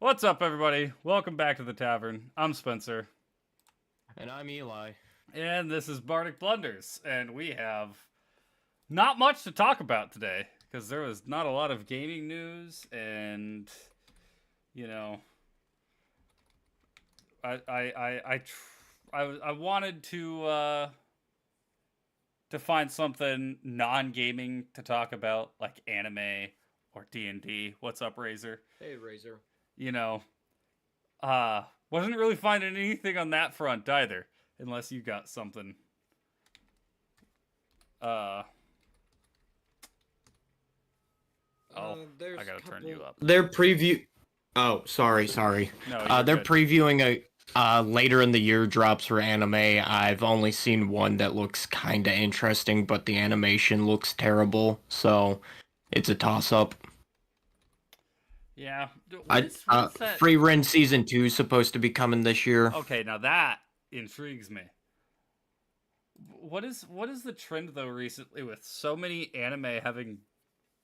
What's up, everybody? Welcome back to the tavern. I'm Spencer. And I'm Eli. And this is Bardic Blunders. And we have not much to talk about today, because there was not a lot of gaming news, and, you know, I wanted to find something non-gaming to talk about, like anime or D&D. What's up, Razor? Hey, Razor. You know, wasn't really finding anything on that front either, unless you got something. I gotta turn you up. They're preview. Oh, sorry. No, they're good. previewing a later in the year drops for anime. I've only seen one that looks kind of interesting, but the animation looks terrible, so it's a toss up. Yeah. What is that? Free Ren season 2 supposed to be coming this year. Okay, now that intrigues me. What is the trend though recently with so many anime having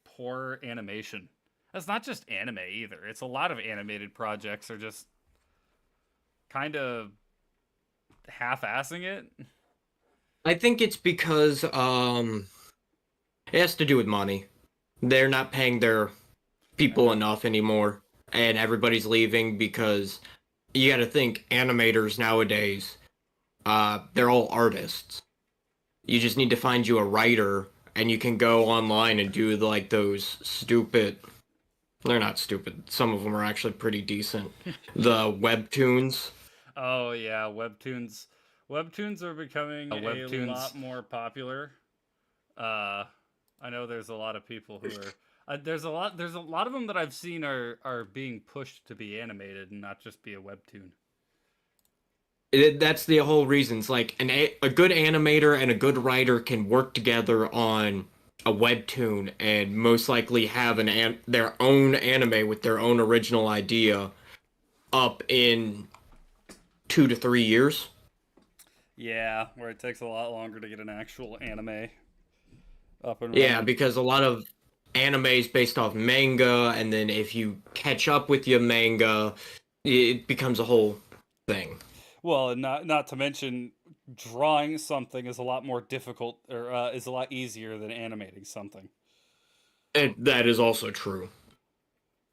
poor animation? That's not just anime either. It's a lot of animated projects are just kind of half-assing it. I think it's because it has to do with money. They're not paying their people enough anymore, and everybody's leaving because you got to think animators nowadays, they're all artists. You just need to find you a writer, and you can go online and do like those stupid. They're not stupid. Some of them are actually pretty decent. The webtoons. Oh yeah, webtoons. Webtoons are becoming a lot more popular. I know there's a lot of people who are. There's a lot of them that I've seen are being pushed to be animated and not just be a webtoon. That's the whole reason. It's like a good animator and a good writer can work together on a webtoon and most likely have their own anime with their own original idea up in 2 to 3 years. Yeah, where it takes a lot longer to get an actual anime up and running. Yeah, because a lot of anime is based off manga, and then if you catch up with your manga, it becomes a whole thing. Well, and not to mention, drawing something is a lot more difficult, or is a lot easier than animating something. And that is also true.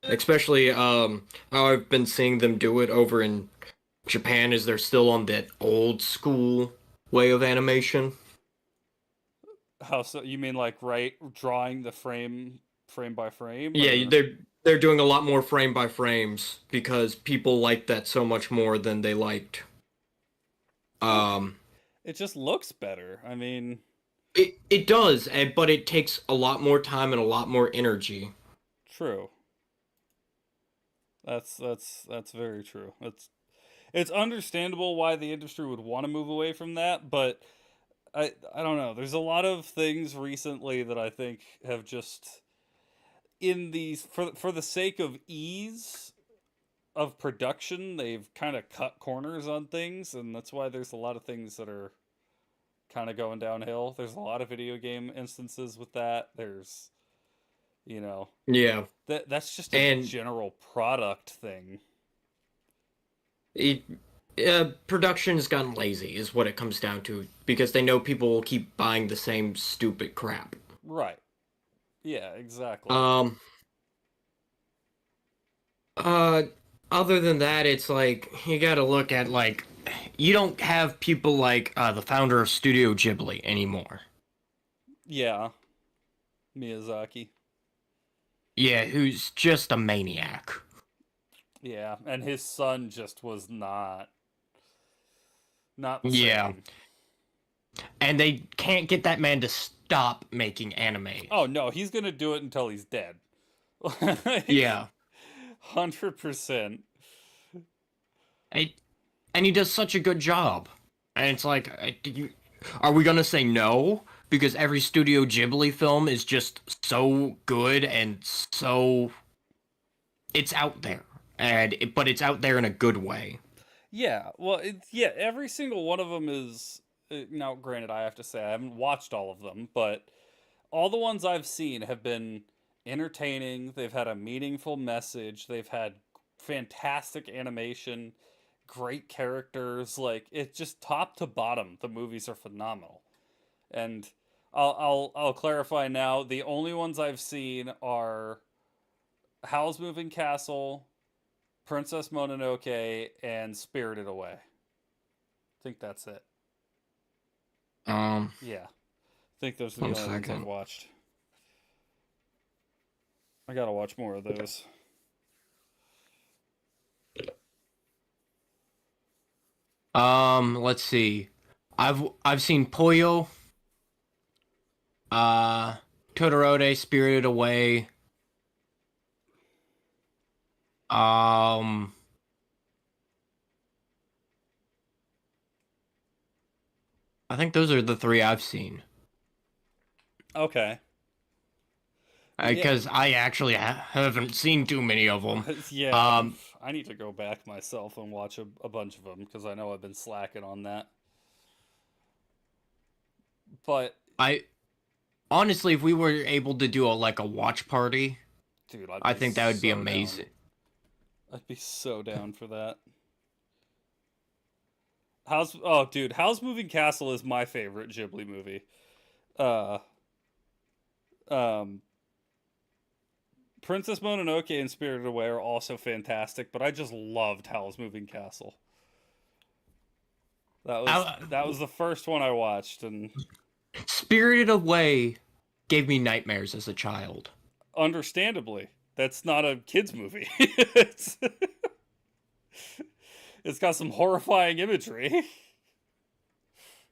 Especially how I've been seeing them do it over in Japan is they're still on that old school way of animation. How so? You mean like drawing the frame by frame? Yeah, they're doing a lot more frame by frames because people like that so much more than they liked. It just looks better. I mean, it does, but it takes a lot more time and a lot more energy. True. That's very true. It's understandable why the industry would want to move away from that, but I don't know. There's a lot of things recently that I think have just in these for the sake of ease of production, they've kind of cut corners on things, and that's why there's a lot of things that are kind of going downhill. There's a lot of video game instances with that. There's Yeah. That's just a general product thing. Production's gotten lazy is what it comes down to because they know people will keep buying the same stupid crap. Right. Yeah, exactly. Other than that, it's like you gotta look at like you don't have people like the founder of Studio Ghibli anymore. Yeah. Miyazaki. Yeah, who's just a maniac. Yeah, and his son just was not the Yeah. same. And they can't get that man to stop making anime. Oh no, he's gonna do it until he's dead. Yeah. 100%. And he does such a good job. And it's like, are we gonna say no? Because every Studio Ghibli film is just so good and so it's out there, but it's out there in a good way. Yeah, well, every single one of them is. Now, granted, I have to say I haven't watched all of them, but all the ones I've seen have been entertaining. They've had a meaningful message. They've had fantastic animation, great characters. Like, it's just top to bottom. The movies are phenomenal. And I'll clarify now. The only ones I've seen are Howl's Moving Castle, Princess Mononoke, and Spirited Away. I think that's it. Um, Yeah, I think those are the one only ones I've second. watched. I gotta watch more of those. Let's see. I've seen Pollo, uh, Totoro, Spirited Away. Um, I think those are the three I've seen. Okay. Yeah, Because I actually haven't seen too many of them. yeah. Um, I need to go back myself and watch a bunch of them because I know I've been slacking on that. But I honestly, if we were able to do a watch party, dude, I'd I be think that would be so down. amazing. I'd be so down for that. Howl's Moving Castle is my favorite Ghibli movie. Uh, um, Princess Mononoke and Spirited Away are also fantastic, but I just loved Howl's Moving Castle. I, That was the first one I watched, and Spirited Away gave me nightmares as a child. understandably, that's not a kids movie. It's got some horrifying imagery.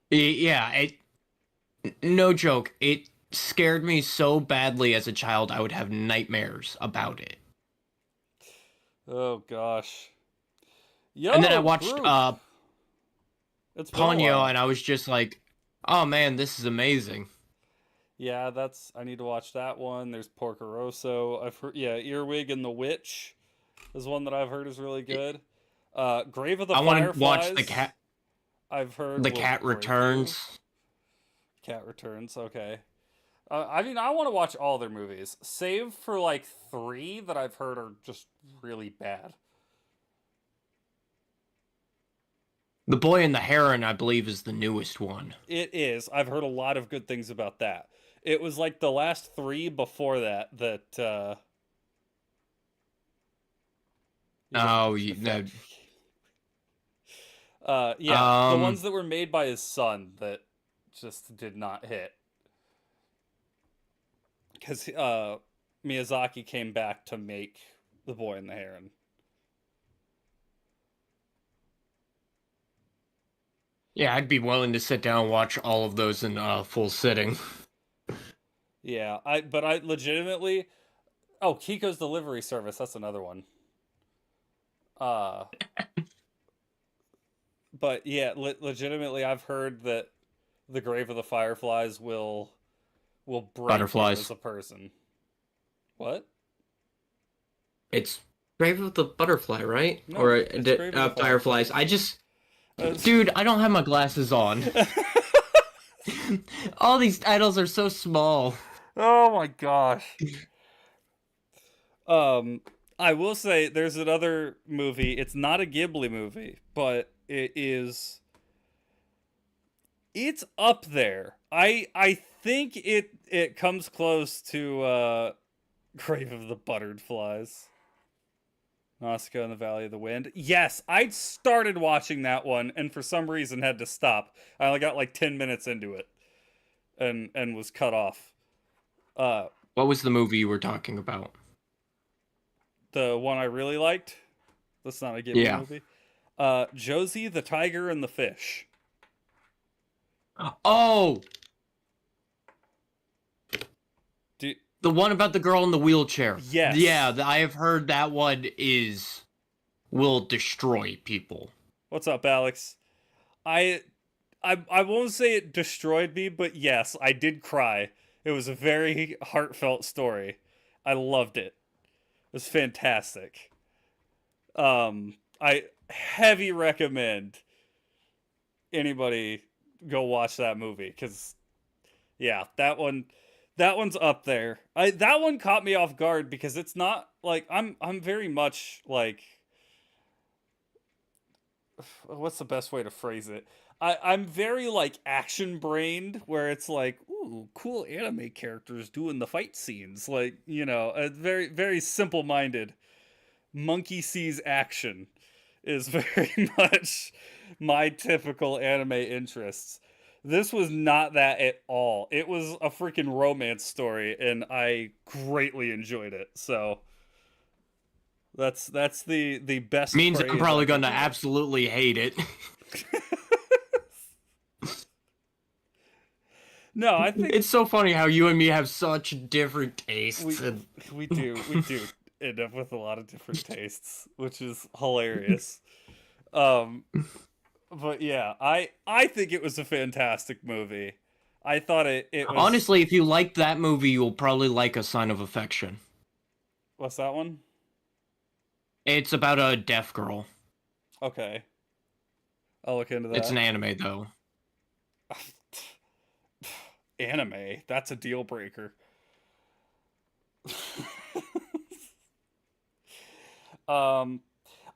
Yeah, no joke. It scared me so badly as a child, I would have nightmares about it. Oh gosh. And then I Yo, watched group. It's been a Ponyo, while. and I was just like, "Oh man, this is amazing." Yeah, that's I need to watch that one. There's Porco Rosso. I've heard Earwig and the Witch is one that I've heard is really good. Grave of the I want to watch Fireflies I've heard the will cat break you. returns. Cat Returns, okay. I mean, I want to watch all their movies, save for like three that I've heard are just really bad. The Boy and the Heron, I believe, is the newest one. It is. I've heard a lot of good things about that. It was like the last three before that that he's like Oh, the no. fat. Yeah, the Um, ones that were made by his son that just did not hit because Miyazaki came back to make The Boy and the Heron. yeah, I'd be willing to sit down and watch all of those in full sitting. Yeah, I legitimately. Oh, Kiko's Delivery Service. That's another one. Uh, but yeah, legitimately, I've heard that the Grave of the Fireflies will break you as Butterflies. a person. What? It's Grave of the Butterfly, right? No, Or it's Grave of the Fireflies. Fireflies. Dude, I don't have my glasses on. All these titles are so small. Oh my gosh. Um, I will say there's another movie. It's not a Ghibli movie, but it's up there. I think it comes close to Grave of the Butterflies. Nausicaa in the Valley of the Wind. Yes, I started watching that one and for some reason had to stop. I only got like 10 minutes into it and was cut off. Uh What was the movie you were talking about? the one I really liked. That's not a Ghibli Yeah. movie. Josie the Tiger and the Fish. Oh, Do, the one about the girl in the wheelchair. yes. Yeah, I have heard that one will destroy people. What's up, Alex? I I won't say it destroyed me, but yes, I did cry. It was a very heartfelt story. I loved it. It was fantastic. I heavy recommend anybody go watch that movie because yeah, that one's up there. I that one caught me off guard because it's not like I'm very much like what's the best way to phrase it? I'm very like action brained, where it's like, ooh, cool anime characters doing the fight scenes, like very very simple minded. Monkey sees action is very much my typical anime interests. This was not that at all. It was a freaking romance story, and I greatly enjoyed it. So that's the best Means I'm praise I probably can gonna give. absolutely hate it. No, I think It's so funny how you and me have such different tastes. we And we do end up with a lot of different tastes, which is hilarious. Um, but yeah, I think it was a fantastic movie. I thought it was. honestly, if you liked that movie, you'll probably like A Sign of Affection. What's that one? It's about a deaf girl. Okay, I'll look into It's an that. anime though. Anime, that's a deal breaker. um,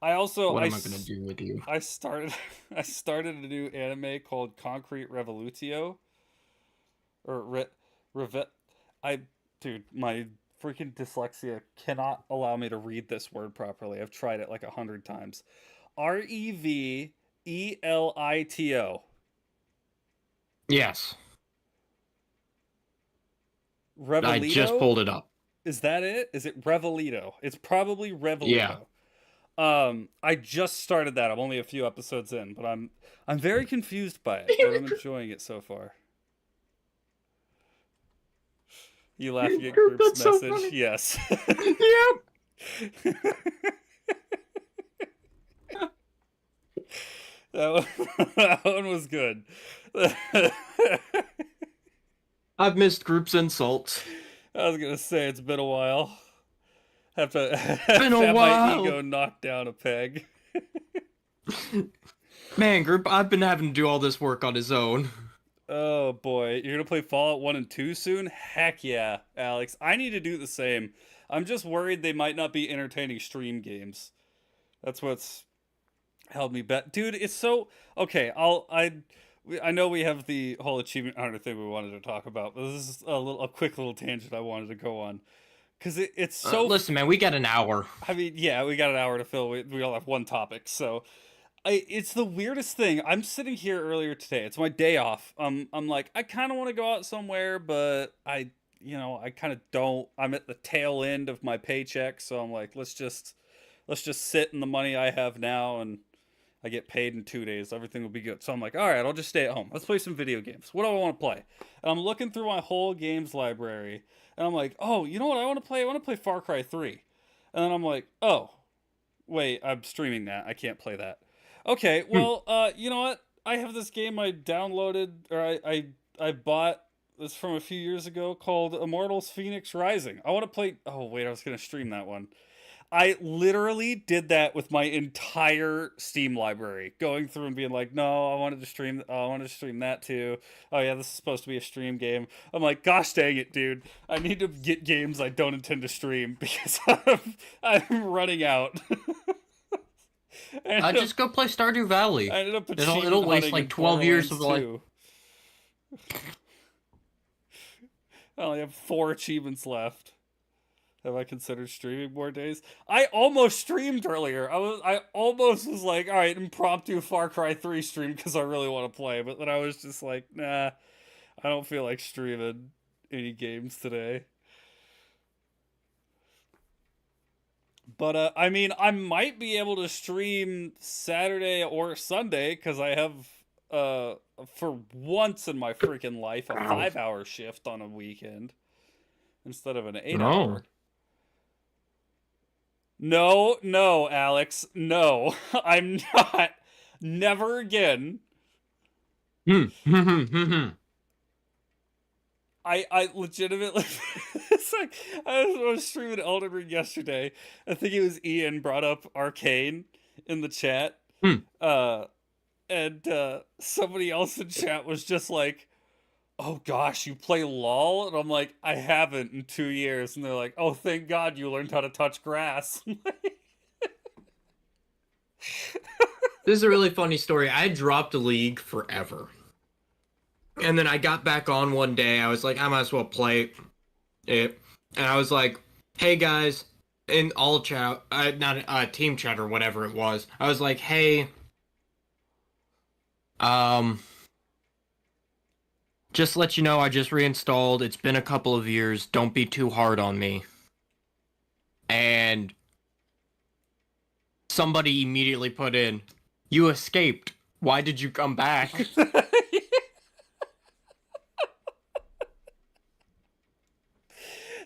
I also What am I gonna do with you? I started I started a new anime called Concrete Revolutio or Revet. I dude, my freaking dyslexia cannot allow me to read this word properly. I've tried it like 100 times. Revelito. Yes, I just Revelito? pulled it up. Is that it? Is it Revelito? It's probably Yeah. Revelito. I just started that. I'm only a few episodes in, but I'm very confused by it, but I'm enjoying it so far. You laughing at group's That's so message? funny. Yes. Yep. that, one, that one was good. I've missed groups insults. I was gonna say it's been a while. Have to Been a have my while. ego knocked down a peg. Man, group, I've been having to do all this work on his own. Oh boy, you're gonna play Fallout 1 and 2 soon? Heck yeah, Alex. I need to do the same. I'm just worried they might not be entertaining stream games. That's what's held me back. Dude, it's so okay, I know we have the whole achievement hunter thing we wanted to talk about, but this is a quick little tangent I wanted to go on. Cause it's so Listen, man, we got an hour. I mean, yeah, we got an hour to fill. We all have one topic, so it's the weirdest thing. I'm sitting here earlier today. It's my day off. I'm like, I kind of want to go out somewhere, but I kind of don't. I'm at the tail end of my paycheck, so I'm like, let's just sit in the money I have now, and I get paid in 2 days. Everything will be good. So I'm like, all right, I'll just stay at home. Let's play some video games. What do I want to play? And I'm looking through my whole games library, and I'm like, oh, you know what I want to play? I want to play Far Cry 3. And then I'm like, oh, wait, I'm streaming that. I can't play that. Okay, Hmm. well, you know what? I have this game I downloaded, or I bought this from a few years ago called Immortals Phoenix Rising. I want to play. Oh wait, I was gonna stream that one. I literally did that with my entire Steam library, going through and being like, "No, I wanted to stream. I wanted to stream that too. Oh yeah, this is supposed to be a stream game." I'm like, "Gosh dang it, dude! I need to get games I don't intend to stream because I'm running out." I ended up, Just go play Stardew Valley. I ended up It'll achievement waste hunting like in 12 years Borderlands of life. 2. I only have 4 achievements left. Have I considered streaming more days? I almost streamed earlier. I almost was like, all right, impromptu Far Cry 3 stream because I really want to play, but then I was just like, nah, I don't feel like streaming any games today. But I mean, I might be able to stream Saturday or Sunday because I have for once in my freaking life a Ow. 5 hour shift on a weekend instead of an 8 No. hour. No, no, Alex, no, I'm not. Never again. Hmm. I legitimately. It's like I was streaming Elden Ring yesterday. I think it was Ian brought up Arcane in the chat. Hmm. Uh, and somebody else in chat was just like, "Oh gosh, you play LOL?" And I'm like, "I haven't in 2 years." And they're like, "Oh, thank God you learned how to touch grass." This is a really funny story. I dropped League forever. And then I got back on one day. I was like, I might as well play it. And I was like, hey guys, in all chat, not team chat or whatever it was. I was like, hey, just let you know I just reinstalled. It's been a couple of years. Don't be too hard on me. And somebody immediately put in, you escaped. Why did you come back?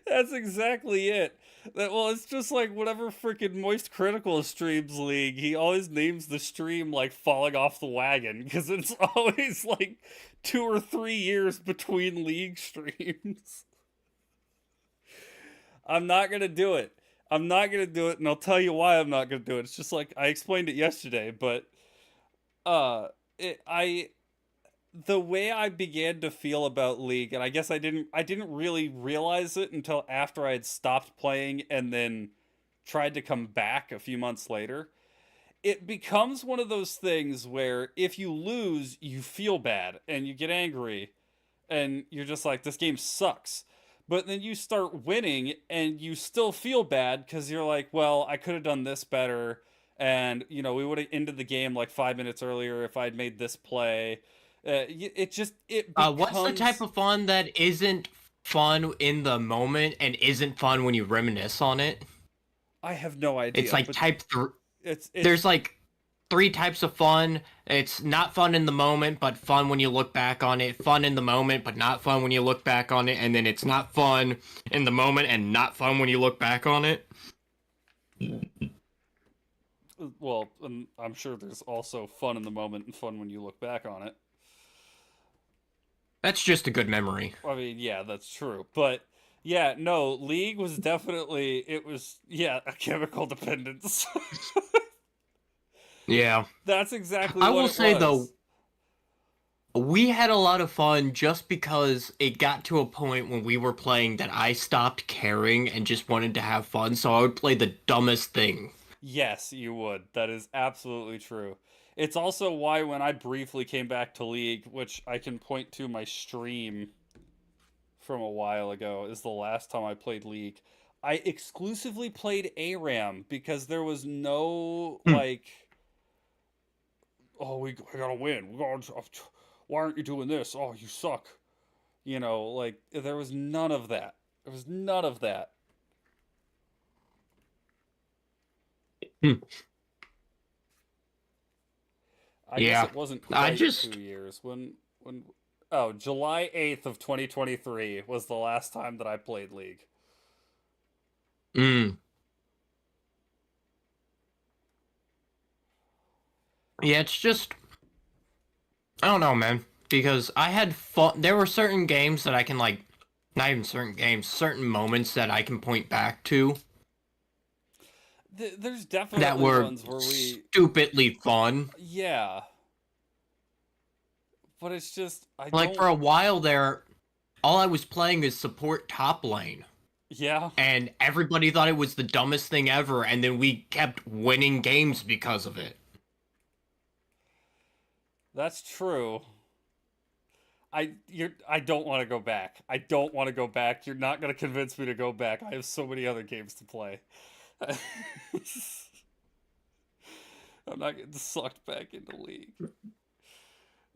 That's exactly it. Well, it's just like whatever freaking Moist Critical streams League, he always names the stream like falling off the wagon because it's always like 2 or 3 years between League streams. I'm not gonna do it. I'm not gonna do it, and I'll tell you why I'm not gonna do it. It's just like I explained it yesterday, but uh, I the way I began to feel about League, and I guess I didn't really realize it until after I had stopped playing and then tried to come back a few months later. It becomes one of those things where if you lose, you feel bad and you get angry and you're just like, this game sucks. But then you start winning and you still feel bad because you're like, well, I could have done this better. And, we would have ended the game like 5 minutes earlier if I'd made this play. It becomes. What's the type of fun that isn't fun in the moment and isn't fun when you reminisce on it? I have no idea. It's like type 3. It's There's like 3 types of fun. It's not fun in the moment, but fun when you look back on it. Fun in the moment, but not fun when you look back on it. And then it's not fun in the moment and not fun when you look back on it. Well, and I'm sure there's also fun in the moment and fun when you look back on it. That's just a good memory. I mean, yeah, that's true. But yeah, no, League was definitely a chemical dependence. Yeah. That's exactly I what will it say was. though, we had a lot of fun just because it got to a point when we were playing that I stopped caring and just wanted to have fun, so I would play the dumbest thing. Yes, you would. That is absolutely true. It's also why when I briefly came back to League, which I can point to my stream from a while ago, is the last time I played League. I exclusively played ARAM because there was no Hmm. like, oh, we gotta win. Why aren't you doing this? Oh, you suck. Like there was none of that. There was none of that. Hmm. I guess Yeah. it wasn't I quite just 2 years when oh, July 8th of 2023 was the last time that I played League. mm. Yeah, it's just I don't know, man, because I had fun. There were certain games that I can like not even certain games, certain moments that I can point back to There's that definitely were ones where stupidly fun. yeah, but it's just I Like don't. for a while there, all I was playing is support top lane. Yeah, And everybody thought it was the dumbest thing ever, and then we kept winning games because of it. that's true. I don't want to go back. I don't want to go back. You're not going to convince me to go back. I have so many other games to play. I'm not getting sucked back into League.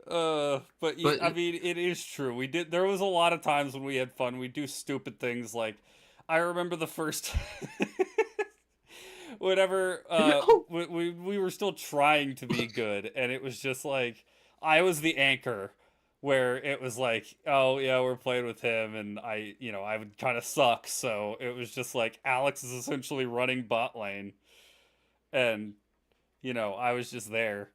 But yeah, But I mean, it is true. We did. There was a lot of times when we had fun. We do stupid things like, I remember the first, whenever we were still trying to be good, and it was just like I was the anchor, where it was like, oh yeah, we're playing with him, and I would kind of suck. So it was just like Alex is essentially running bot lane, and I was just there.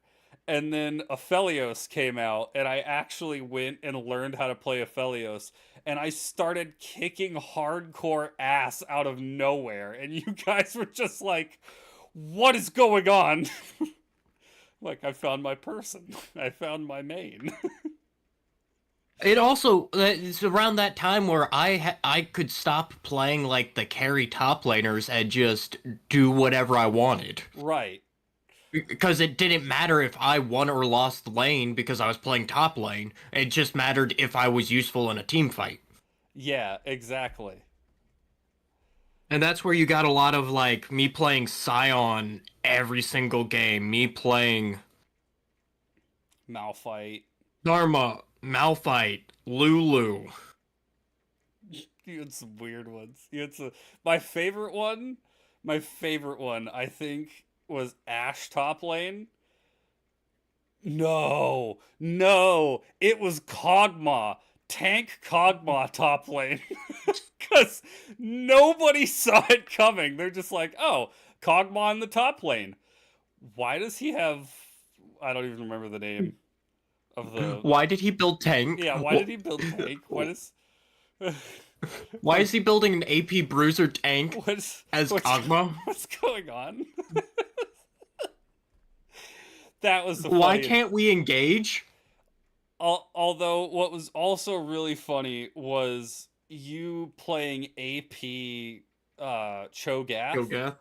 And then Aphelios came out, and I actually went and learned how to play Aphelios, and I started kicking hardcore ass out of nowhere, and you guys were just like, what is going on? Like, I found my person. I found my main. it also it's around that time where I could stop playing like the carry top laners and just do whatever I wanted. Right. Because it didn't matter if I won or lost lane because I was playing top lane. It just mattered if I was useful in a team fight. Yeah, exactly. And that's where you got a lot of like me playing Scion every single game, me playing Malphite. Dharma, Malphite, Lulu. You had some weird ones. You had some. My favorite one. My favorite one, I think, was Ashe top lane. No, no, it was Kog'Maw. Tank Kog'Maw top lane. Because nobody saw it coming. They're just like, oh, Kog'Maw in the top lane. Why does he have. I don't even remember the name of the. Why did he build tank? Yeah, why did he build tank? What is. Why is he building an AP bruiser tank as Kog'Maw? What's going on? That was the Why funniest. can't we engage? Although what was also really funny was you playing AP Cho'Gath. Cho'Gath.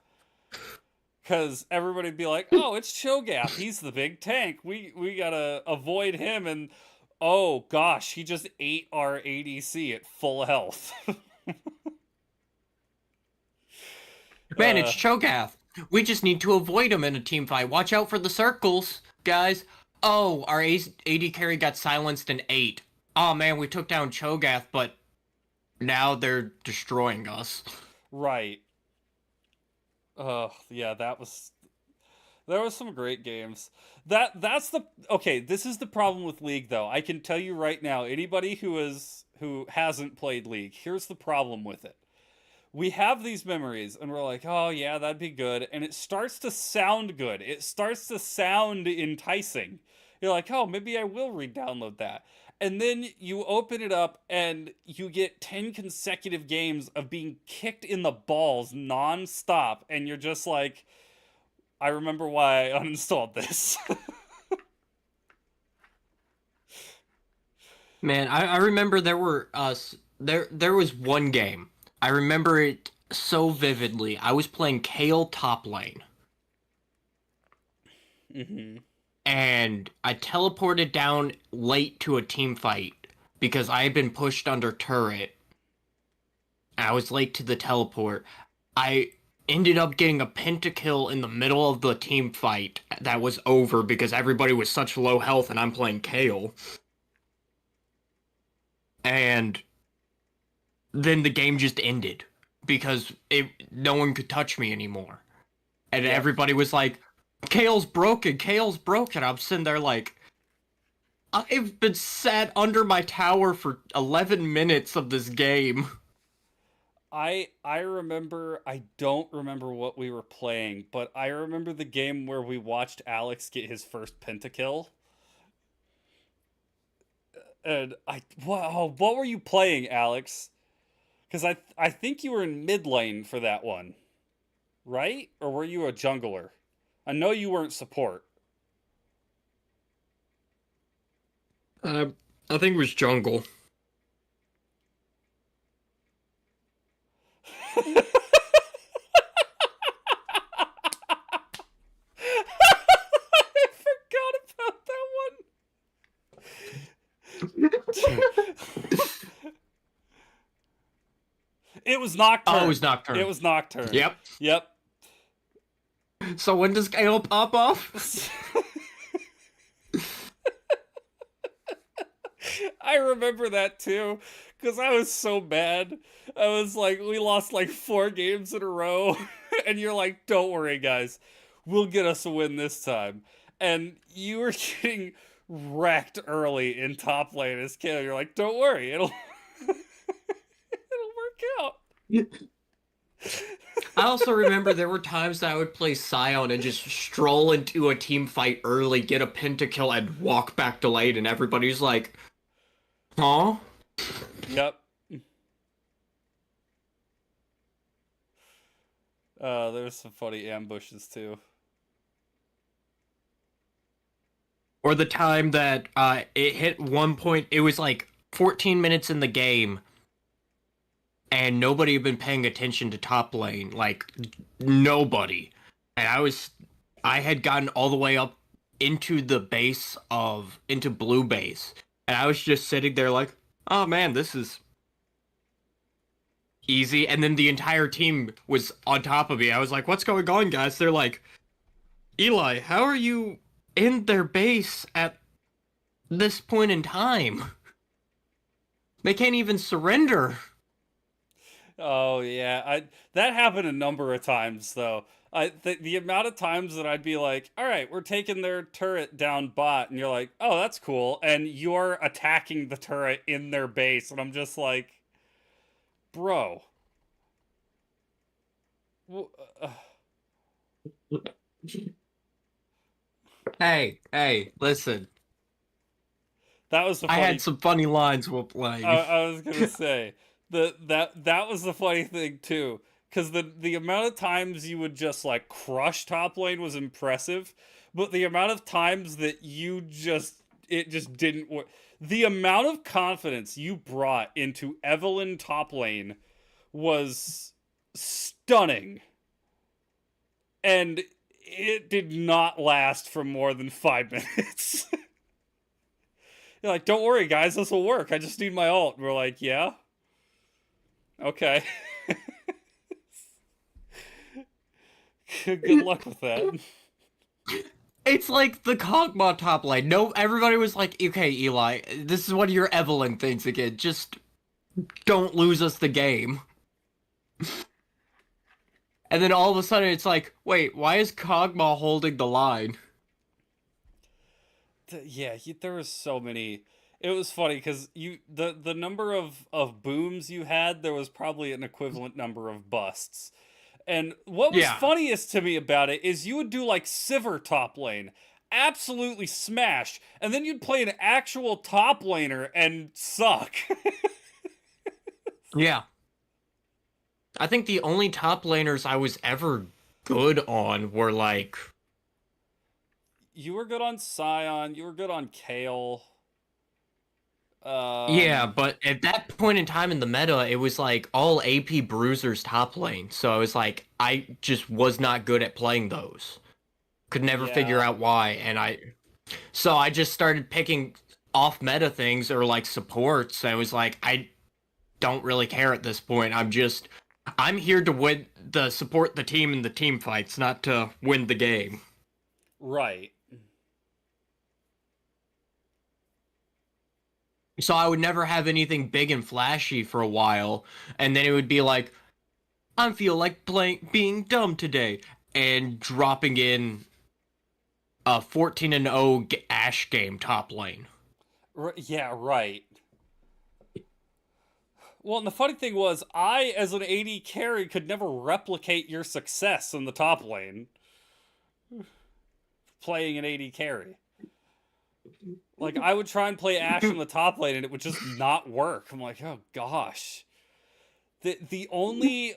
Because everybody'd be like, oh, it's Cho'Gath. He's the big tank. We gotta avoid him. And oh gosh, he just ate our ADC at full health. Man, it's Cho'Gath. We just need to avoid him in a team fight. Watch out for the circles, guys. Oh, our AD carry got silenced in 8. Oh man, we took down Cho'Gath, but now they're destroying us. Right. Yeah, there was some great games. That's the okay, this is the problem with League though. I can tell you right now, anybody who hasn't played League, here's the problem with it. We have these memories and we're like, oh yeah, that'd be good. And it starts to sound good. It starts to sound enticing. You're like, oh, maybe I will re-download that. And then you open it up and you get 10 consecutive games of being kicked in the balls non-stop. And you're just like, I remember why I uninstalled this. Man, I remember there were there was one game. I remember it so vividly. I was playing Kale top lane. Mm-hmm. And I teleported down late to a team fight because I had been pushed under turret. I was late to the teleport. I ended up getting a pentakill in the middle of the team fight that was over because everybody was such low health and I'm playing Kale. And then the game just ended because no one could touch me anymore. And everybody was like, Kale's broken, Kale's broken. I'm sitting there like, I've been sat under my tower for 11 minutes of this game. I remember, I don't remember what we were playing, but I remember the game where we watched Alex get his first pentakill. And what were you playing, Alex? Because I think you were in mid lane for that one, right? Or were you a jungler? I know you weren't support. I think it was jungle. I forgot about that one. It was Nocturne. Oh, it was Nocturne. It was Nocturne. Yep. Yep. So when does Kale pop off? I remember that too, because I was so bad. I was like, we lost like 4 games in a row, and you're like, don't worry, guys, we'll get us a win this time. And you were getting wrecked early in top lane as Kale. You're like, don't worry, it'll work out. I also remember there were times that I would play Scion and just stroll into a team fight early, get a pentakill, and walk back to lane, and everybody's like, huh? Yep. There's some funny ambushes too. Or the time that it hit one point, it was like 14 minutes in the game, and nobody had been paying attention to top lane, like nobody. And I had gotten all the way up into into blue base, and I was just sitting there like, oh man, this is easy. And then the entire team was on top of me. I was like, what's going on, guys? They're like, Eli, how are you in their base at this point in time? They can't even surrender. Oh yeah, that happened a number of times though. The amount of times that I'd be like, "All right, we're taking their turret down bot," and you're like, "Oh, that's cool," and you're attacking the turret in their base, and I'm just like, "Bro, w- uh, Hey, listen. that was the I had funny." some funny lines while playing. I was gonna say that was the funny thing too, because the amount of times you would just like crush top lane was impressive, but the amount of times that it just didn't work. The amount of confidence you brought into Evelyn top lane was stunning, and it did not last for more than 5 minutes. You're like, don't worry, guys, this will work. I just need my ult. And we're like, yeah, okay. Good luck with that. It's like the Kog'Maw top lane. No, everybody was like, okay, Eli, this is one of your Evelyn things again. Just don't lose us the game. And then all of a sudden it's like, wait, why is Kog'Maw holding the line? Yeah, there was so many. It was funny because the number of booms you had, there was probably an equivalent number of busts. And what was Yeah. funniest to me about it is you would do like Sivir top lane, absolutely smash, and then you'd play an actual top laner and suck. Yeah. I think the only top laners I was ever good on were like, You were good on Scion, you were good on Kale. yeah, Um, but at that point in time in the meta, it was like all AP bruisers top lane. So I was like, I just was not good at playing those. Could never figure yeah, out why, so I just started picking off meta things or like supports. I was like, I don't really care at this point. I'm here to support the team in the team fights, not to win the game. right. So I would never have anything big and flashy for a while, and then it would be like, I feel like being dumb today, and dropping in a 14-0 Ash game top lane. Yeah, right. Well, and the funny thing was, I, as an AD carry, could never replicate your success in the top lane playing an AD carry. Like, I would try and play Ashe in the top lane, and it would just not work. I'm like, oh gosh. The only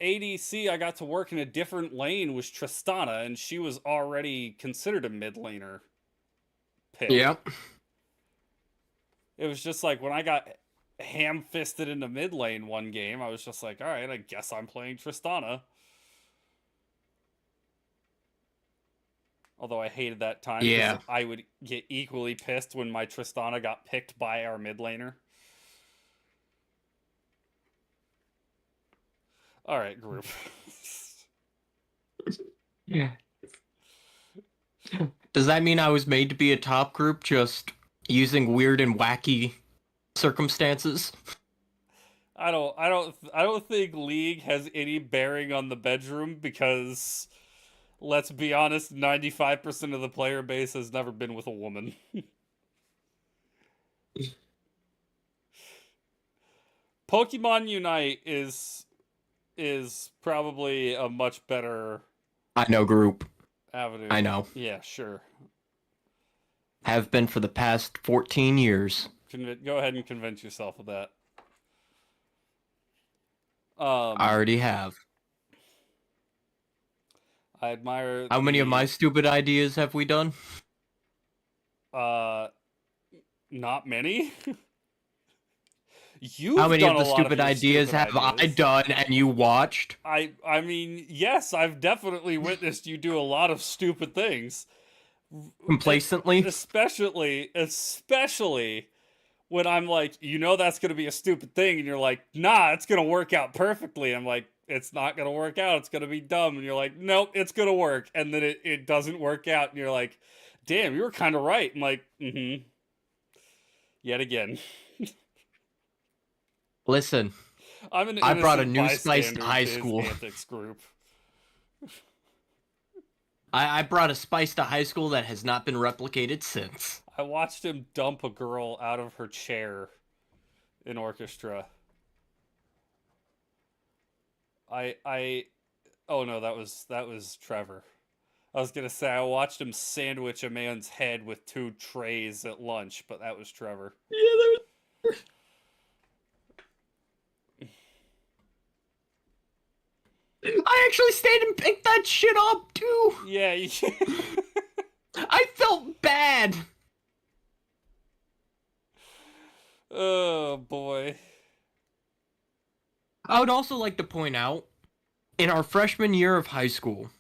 ADC I got to work in a different lane was Tristana, and she was already considered a mid laner pick. Yep. It was just like when I got ham fisted into mid lane one game, I was just like, all right, I guess I'm playing Tristana. Although I hated that time because Yeah. I would get equally pissed when my Tristana got picked by our mid laner. All right, group. Yeah. Does that mean I was made to be a top group just using weird and wacky circumstances? I don't think League has any bearing on the bedroom because let's be honest, 95% of the player base has never been with a woman. Pokemon Unite is probably a much better I know, group. avenue. I know. Yeah, sure. Have been for the past 14 years. Go ahead and convince yourself of that. I already have. I admire How many of my stupid ideas have we done? uh not many. How You've many done of a the lot of stupid your ideas stupid have I ideas. done and you watched? I mean, yes, I've definitely witnessed you do a lot of stupid things. E- Complacently? especially when I'm like, that's going to be a stupid thing, and you're like, nah, it's going to work out perfectly. I'm like, it's not going to work out. It's going to be dumb. And you're like, nope, it's going to work. And then it doesn't work out. And you're like, damn, you were kind of right. I'm like, yet again. Listen, I'm an I brought a innocent new spice to bystander high to his school. antics group. I brought a spice to high school that has not been replicated since. I watched him dump a girl out of her chair in orchestra. I oh no, that was Trevor. I was gonna say I watched him sandwich a man's head with 2 trays at lunch, but that was Trevor. Yeah, I actually stayed and picked that shit up too. Yeah, I felt bad. oh boy. I would also like to point out, in our freshman year of high school,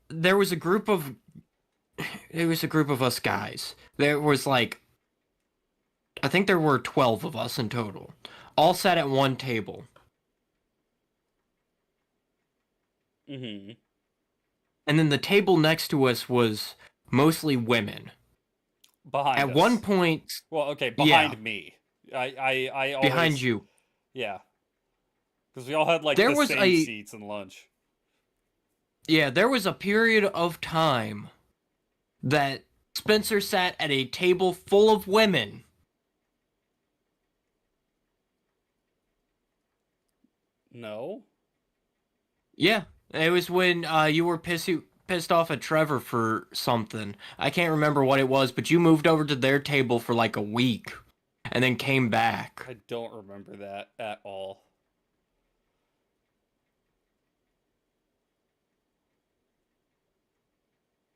there was a group of us guys. There was like, I think there were 12 of us in total, all sat at one table. Mm-hmm. And then the table next to us was mostly women. Behind At us. one point, Well, okay, yeah, behind me. I always behind you, Yeah, because we all had like there the was same seats in lunch. there was a period of time that Spencer sat at a table full of women. No. Yeah, it was when you were pissed off at Trevor for something. I can't remember what it was, but you moved over to their table for like a week and then came back. I don't remember that at all.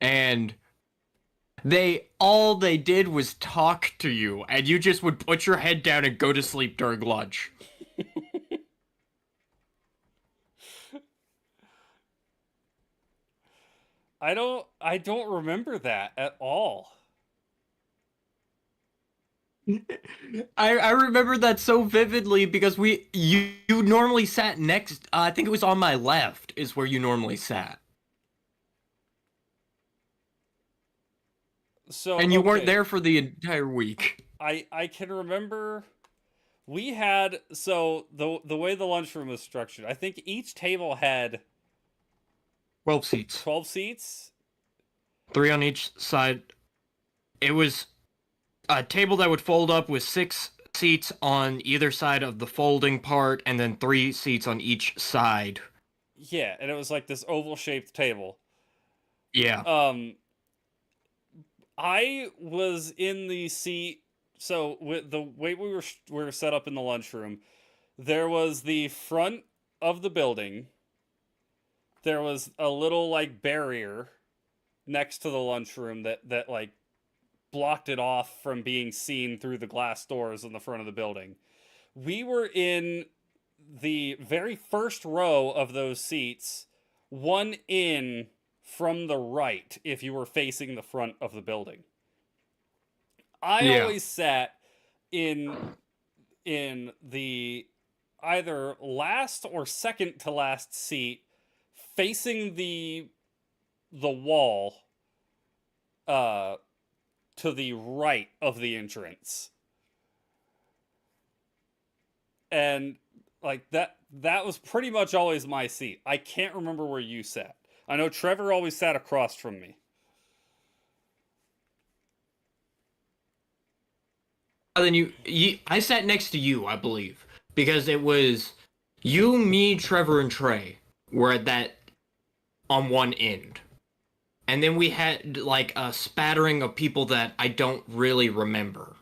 And all they did was talk to you, and you just would put your head down and go to sleep during lunch. I don't remember that at all. I remember that so vividly because you normally sat next. I think it was on my left is where you normally sat, So, and you weren't okay, there for the entire week. I can remember we had so the way the lunchroom was structured, I think each table had 12 seats, 12 seats. three on each side. It was a table that would fold up with 6 seats on either side of the folding part, and then 3 seats on each side. Yeah, and it was like this oval-shaped table. Yeah. Um I was in the seat. So with the way we were set up in the lunchroom, there was the front of the building. There was a little like barrier next to the lunchroom that like blocked it off from being seen through the glass doors in the front of the building. We were in the very first row of those seats, one in from the right if you were facing the front of the building. I Yeah. always sat in the either last or second to last seat facing the wall uh to the right of the entrance. And like that was pretty much always my seat. I can't remember where you sat. I know Trevor always sat across from me. Then I sat next to you, I believe, because it was you, me, Trevor, and Trey were at that on one end, and then we had like a spattering of people that I don't really remember.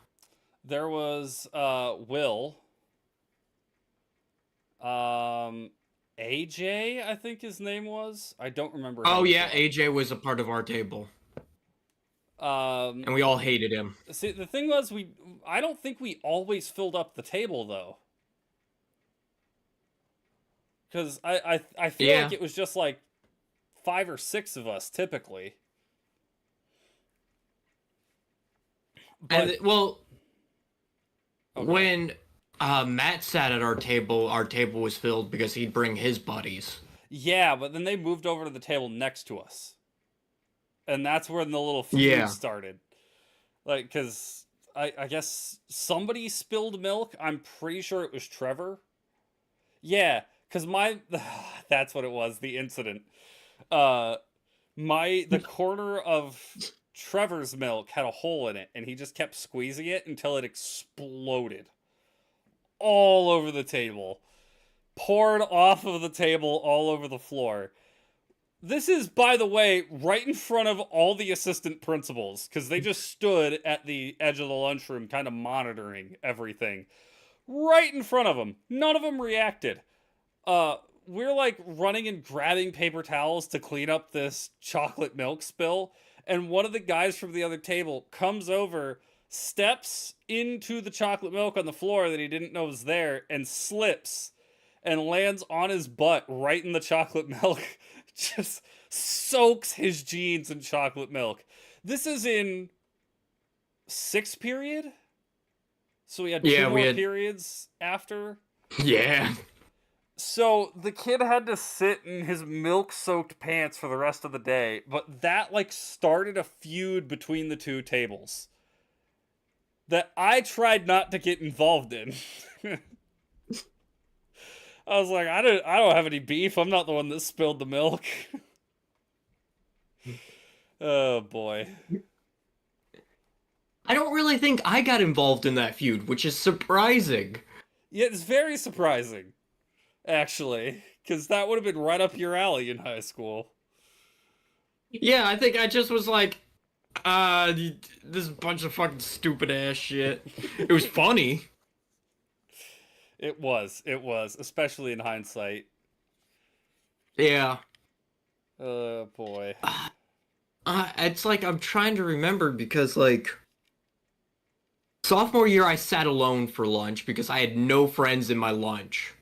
There was Will, um AJ, I think his name was. I don't remember how Oh he yeah, spelled. AJ was a part of our table. And we all hated him. See, the thing was, I don't think we always filled up the table though, because I feel like Yeah. it was just like 5 or 6 of us typically. And But well, okay, when Matt sat at our table was filled because he'd bring his buddies. yeah, but then they moved over to the table next to us, and that's where the little feud Yeah. started. Like, because I guess somebody spilled milk. I'm pretty sure it was Trevor. Yeah, because my that's what it was. The incident. Uh, the corner of Trevor's milk had a hole in it, and he just kept squeezing it until it exploded all over the table, poured off of the table all over the floor. This is, by the way, right in front of all the assistant principals, because they just stood at the edge of the lunchroom kind of monitoring everything. Right in front of them. None of them reacted. We're like running and grabbing paper towels to clean up this chocolate milk spill, and one of the guys from the other table comes over, steps into the chocolate milk on the floor that he didn't know was there, and slips and lands on his butt right in the chocolate milk. Just soaks his jeans in chocolate milk. This is in sixth period, so we had two Yeah, we more had. periods after. Yeah. So the kid had to sit in his milk-soaked pants for the rest of the day, but that like started a feud between the two tables that I tried not to get involved in. I was like, I don't have any beef. I'm not the one that spilled the milk. Oh boy. I don't really think I got involved in that feud, which is surprising. Yeah, it's very surprising, actually, because that would have been right up your alley in high school. Yeah, I think I just was like, this bunch of fucking stupid ass shit. It was funny. It was, especially in hindsight. Yeah. Oh boy. It's like I'm trying to remember because like sophomore year I sat alone for lunch because I had no friends in my lunch.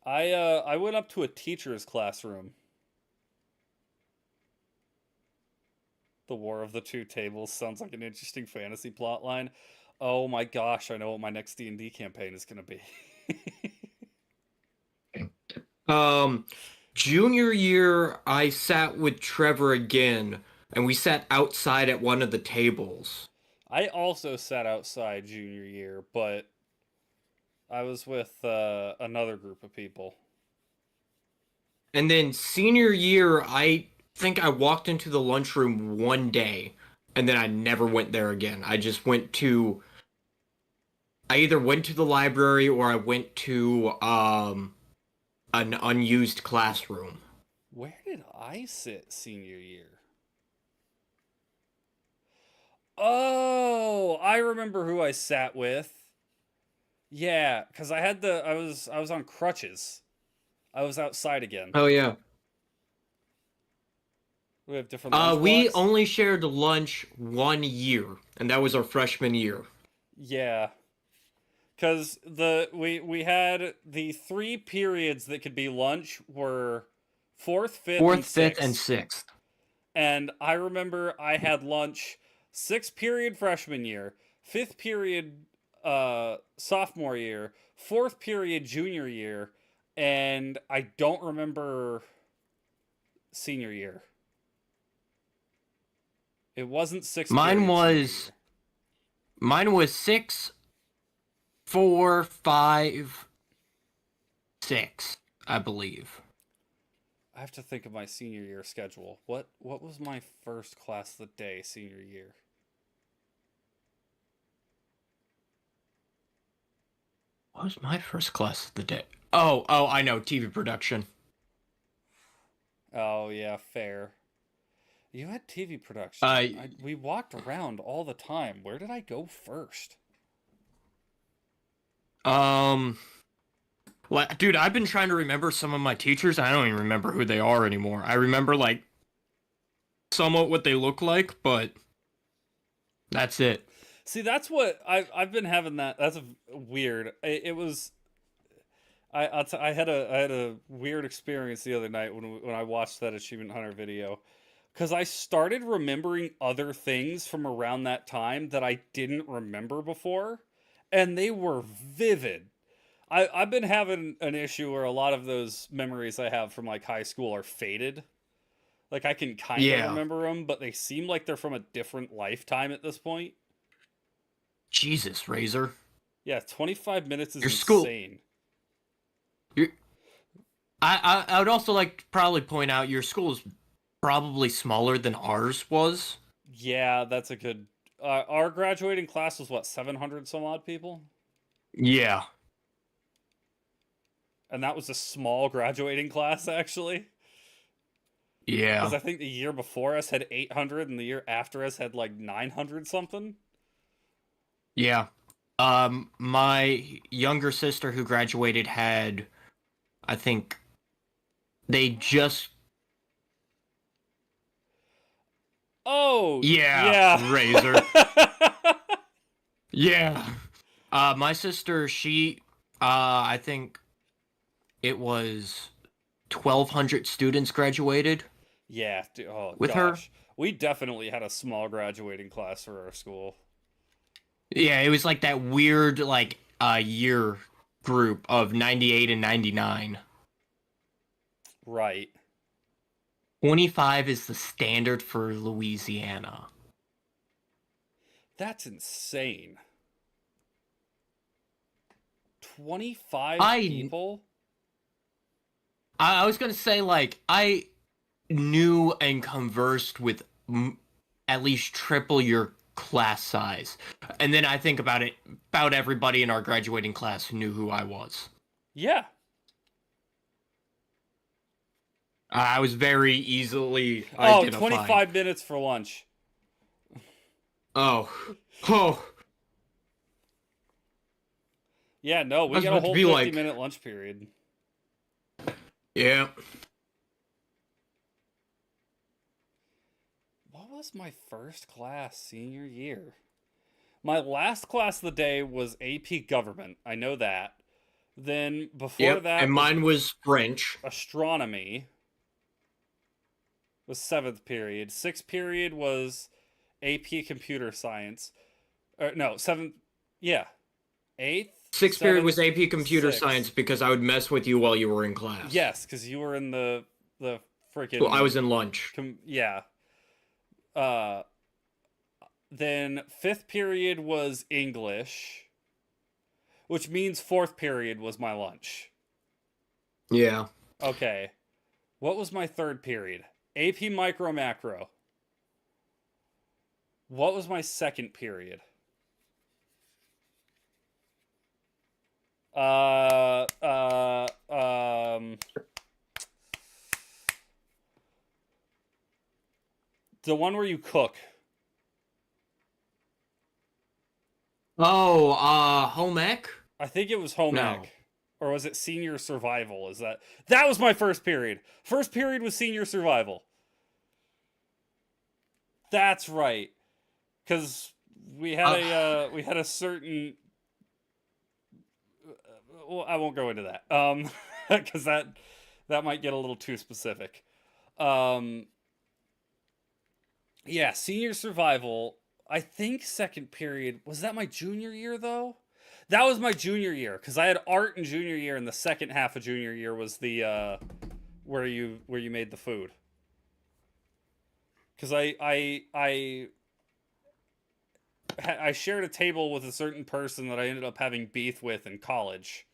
I went up to a teacher's classroom. The War of the Two Tables sounds like an interesting fantasy plot line. Oh my gosh, I know what my next D&D campaign is going to be. Um, Junior year I sat with Trevor again, and we sat outside at one of the tables. I also sat outside junior year, but I was with another group of people. And then senior year, I think I walked into the lunchroom one day, and then I never went there again. I either went to the library or I went to an unused classroom. Where did I sit senior year? Oh, I remember who I sat with. Yeah, cuz I was on crutches. I was outside again. Oh yeah. We have different lunch We blocks. only shared lunch 1 year, and that was our freshman year. Yeah, because we had the 3 periods that could be lunch were fourth, fifth, and Fourth, fifth, and sixth. sixth. And I remember I had lunch sixth period freshman year, fifth period sophomore year, fourth period junior year, and I don't remember senior year. It wasn't sixth Mine period senior was year. mine was 6, 4, 5, 6, I believe. I have to think of my senior year schedule. What was my first class of the day senior year? What was my first class of the day? Oh, I know, TV production. Oh yeah, fair. You had TV production. Uh, We walked around all the time. Where did I go first? um, well, dude, I've been trying to remember some of my teachers. I don't even remember who they are anymore. I remember like somewhat what they look like, but That's it. See, that's what I've been having. That's weird. It was I had a weird experience the other night when I watched that Achievement Hunter video, because I started remembering other things from around that time that I didn't remember before, and they were vivid. I've been having an issue where a lot of those memories I have from like high school are faded. Like I can kind of Yeah. remember them, but they seem like they're from a different lifetime at this point. Jesus, Razor. Yeah, 25 minutes is Your school. insane. Your, I would also like to probably point out your school is probably smaller than ours was. Yeah, that's a good. Our graduating class was what, 700 some odd people, Yeah. and that was a small graduating class actually. Yeah. Because I think the year before us had 800, and the year after us had like 900 something. Yeah. My younger sister who graduated had, I think, they just. Oh, Yeah, yeah. Razor. Yeah. My sister, I think it was 1,200 students graduated Yeah. Oh with her. gosh, we definitely had a small graduating class for our school. Yeah, it was like that weird, like, year group of 98 and 99. Right. 25 is the standard for Louisiana. That's insane. 25 I people? I was gonna say, like, I knew and conversed with at least triple your class size, and then I think about it, about everybody in our graduating class who knew who I was. Yeah. I was very easily Oh, identified. 25 minutes for lunch. Oh, oh, Yeah, no, I we was got a about to whole be 50-minute lunch period. yeah. What was my first class senior year? My last class of the day was AP Government. I know that. Then before Yep, that and was mine was French. astronomy. Was seventh period. Sixth period was AP Computer Science. No, seventh. Yeah, eighth, Sixth period seventh, was AP Computer sixth. Science because I would mess with you while you were in class. Yes, because you were in the Well, I freaking was in lunch. yeah. Uh, then fifth period was English, which means fourth period was my lunch. Yeah. Okay, what was my third period? AP Micro Macro. What was my second period? Uh, uh, um, the one where you cook. Oh, home ec? I think it was home No. ec. Or was it senior survival? That was my first period. First period was senior survival. That's right. Cuz we had a certain well, I won't go into that. Cuz that might get a little too specific. Um yeah, senior survival. I think second period was that my junior year though? That was my junior year because I had art in junior year, and the second half of junior year was the where you made the food. Because I shared a table with a certain person that I ended up having beef with in college.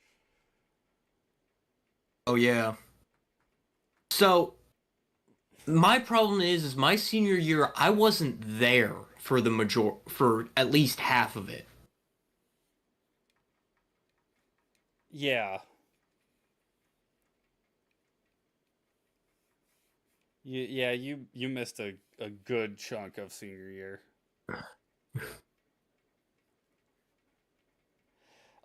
Oh, yeah. So, my problem is my senior year, I wasn't there for for at least half of it. Yeah, you missed a good chunk of senior year.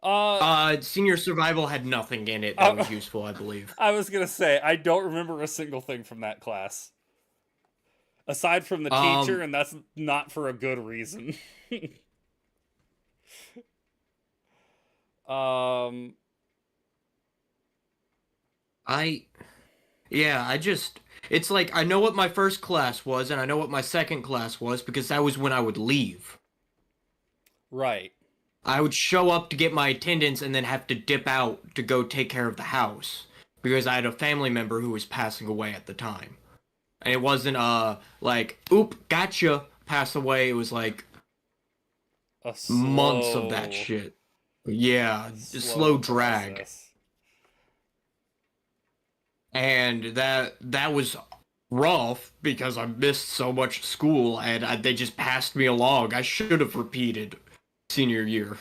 Uh, Senior survival had nothing in it that was useful, I believe. I was gonna say I don't remember a single thing from that class. aside from the teacher, Um, and that's not for a good reason. um, I Yeah, it's like I know what my first class was and I know what my second class was because that was when I would leave. right. I would show up to get my attendance and then have to dip out to go take care of the house because I had a family member who was passing away at the time. And it wasn't like, oop, gotcha, pass away. It was like A months of that slow, shit. Yeah, slow slow drag. process. And that was rough because I missed so much school and they just passed me along. I should have repeated senior year.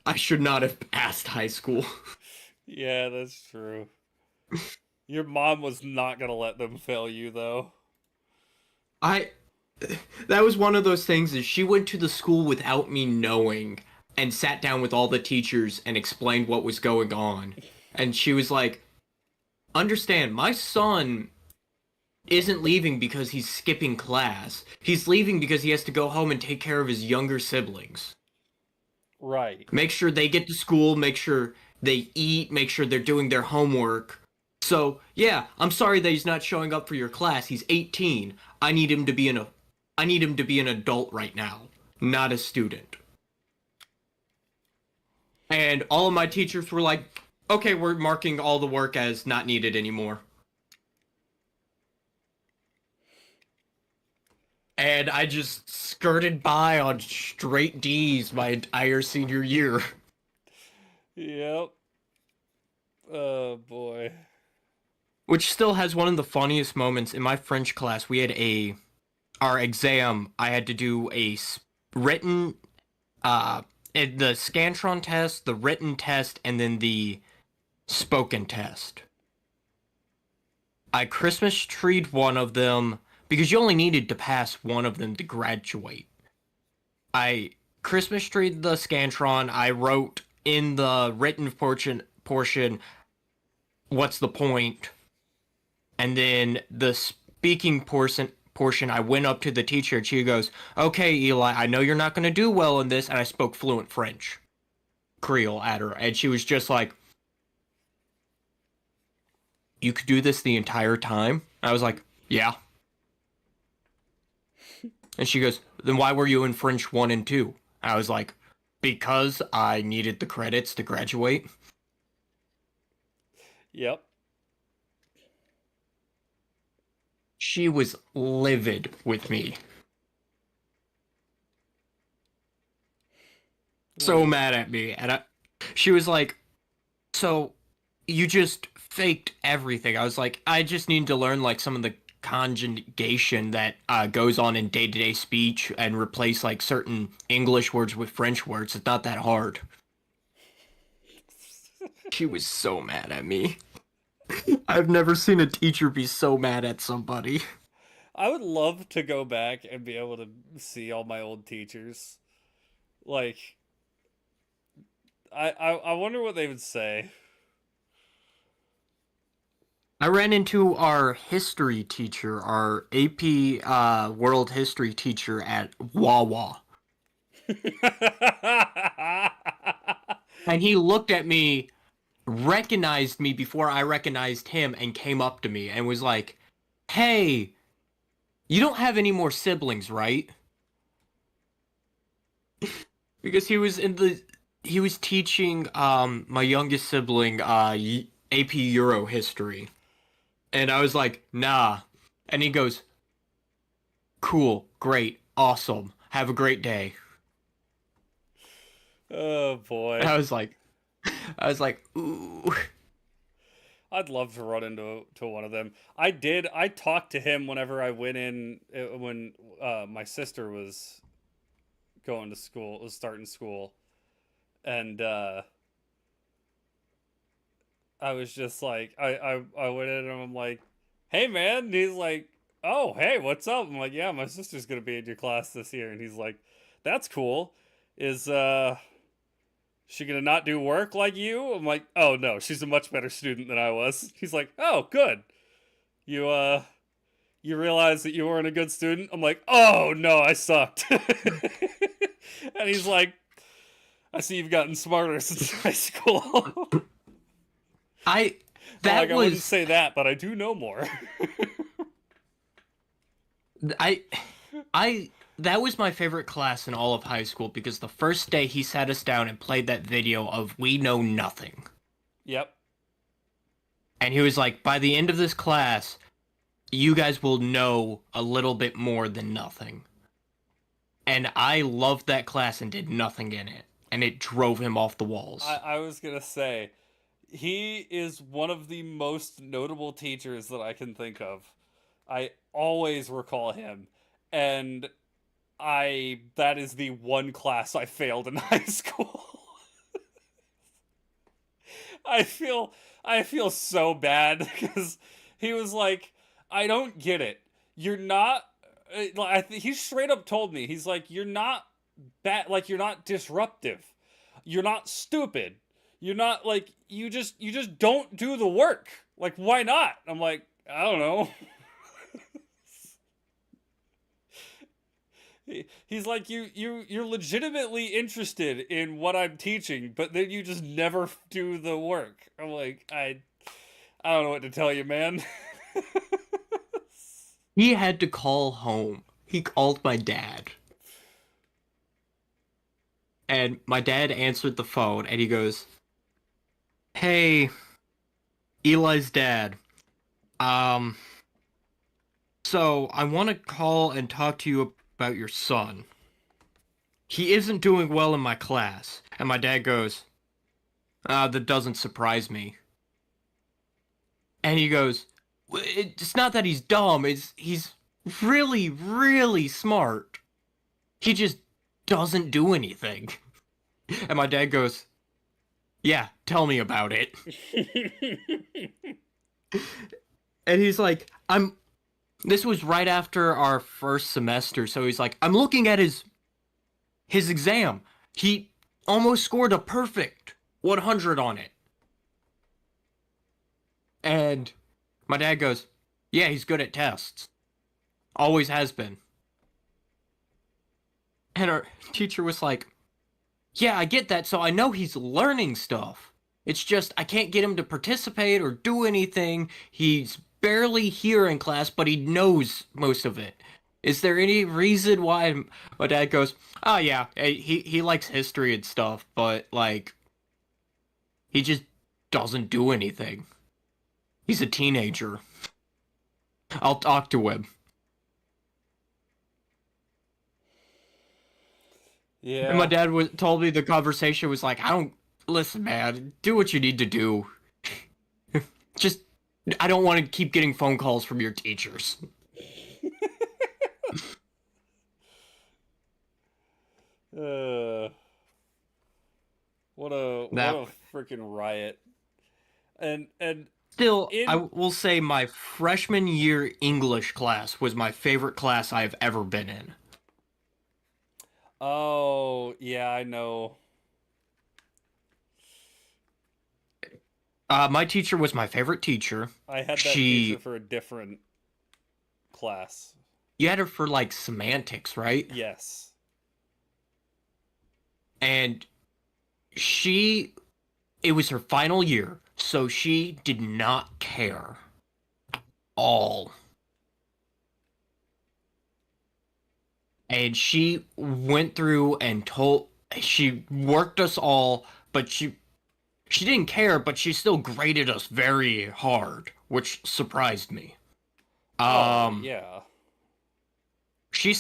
I should not have passed high school. Yeah, that's true. Your mom was not gonna let them fail you, though. I That was one of those things is she went to the school without me knowing and sat down with all the teachers and explained what was going on. And she was like, "Understand, my son isn't leaving because he's skipping class. He's leaving because he has to go home and take care of his younger siblings. Right. Make sure they get to school, make sure they eat, make sure they're doing their homework. So, yeah, I'm sorry that he's not showing up for your class. He's 18. I need him to be an adult right now, not a student." And all of my teachers were like, "Okay, we're marking all the work as not needed anymore." And I just skirted by on straight D's my entire senior year. Yep. Oh boy. Which still has one of the funniest moments in my French class. We had our exam. I had to do written, uh, the Scantron test, the written test, and then the spoken test. I Christmas treed one of them because you only needed to pass one of them to graduate. I Christmas treed the Scantron. I wrote in the written portion, what's the point? And then the speaking portion, I went up to the teacher and she goes, "Okay, Eli, I know you're not going to do well in this." And I spoke fluent French, Creole at her. And she was just like, "You could do this the entire time?" I was like, "Yeah." And she goes, "Then why were you in French 1 and 2?" I was like, "Because I needed the credits to graduate." Yep. She was livid with me. So Well, mad at me. And she was like, "So you just faked everything." I was like, "I just need to learn like some of the conjugation that goes on in day-to-day speech and replace like certain English words with French words. It's not that hard." She was so mad at me. I've never seen a teacher be so mad at somebody. I would love to go back and be able to see all my old teachers. Like, I wonder what they would say. I ran into our history teacher, our AP World History teacher at Wawa. And he looked at me, recognized me before I recognized him, and came up to me and was like, "Hey, you don't have any more siblings, right?" Because he was teaching my youngest sibling AP Euro history. And I was like, "Nah." And he goes, "Cool, great, awesome. Have a great day." Oh And boy. I was like, "Ooh." I'd love to run into one of them. I did. I talked to him whenever I went in when my sister was going to school, was starting school, and I was just like, I went in and I'm like, "Hey man," and he's like, "Oh hey, what's up?" I'm like, "Yeah, my sister's gonna be in your class this year," and he's like, "That's cool. Is she gonna not do work like you?" I'm like, "Oh no, she's a much better student than I was." He's like, "Oh good. You you realize that you weren't a good student? I'm like, oh no, I sucked. And he's like, I see you've gotten smarter since high school. I I'm that like, I wouldn't was say that, but I do know more. I I that was my favorite class in all of high school because the first day he sat us down and played that video of We Know Nothing. Yep. And he was like, by the end of this class, you guys will know a little bit more than nothing. And I loved that class and did nothing in it. And it drove him off the walls. I was gonna say, he is one of the most notable teachers that I can think of. I always recall him, and that is the one class I failed in high school. I feel so bad because he was like, I don't get it. You're not. He straight up told me, he's like, you're not bad. Like, you're not disruptive. You're not stupid. You're not like, you just don't do the work. Like, why not? I'm like, I don't know. He's like, you're legitimately interested in what I'm teaching, but then you just never do the work. I'm like, I don't know what to tell you, man. He had to call home. He called my dad. And my dad answered the phone and he goes, "Hey, Eli's dad. Um, so I want to call and talk to you about your son. He isn't doing well in my class." And my dad goes, "That doesn't surprise me." And he goes, "It's not that he's dumb, he's really, really smart. He just doesn't do anything." And my dad goes, "Yeah, tell me about it." And he's like, this was right after our first semester, so he's like, "I'm looking at his exam. He almost scored a perfect 100 on it." And my dad goes, "Yeah, he's good at tests. Always has been." And our teacher was like, "Yeah, I get that, so I know he's learning stuff. It's just I can't get him to participate or do anything. He's barely here in class, but he knows most of it. Is there any reason why?" My dad goes, "Oh yeah, he likes history and stuff, but like he just doesn't do anything. He's a teenager. I'll talk to him." And my Yeah. dad told me the conversation was like, "I don't listen, man. Do what you need to do. Just I don't want to keep getting phone calls from your teachers." Uh, what That a freaking riot. And still, I in will say my freshman year English class was my favorite class I've ever been in. oh yeah, I know. My teacher was my favorite teacher. I had that teacher She, for a different class. you had her for like semantics, right? Yes. And she, it was her final year, so she did not care all. And she went through and she worked us all, but she didn't care, but she still graded us very hard, which surprised me. Oh Um, yeah. she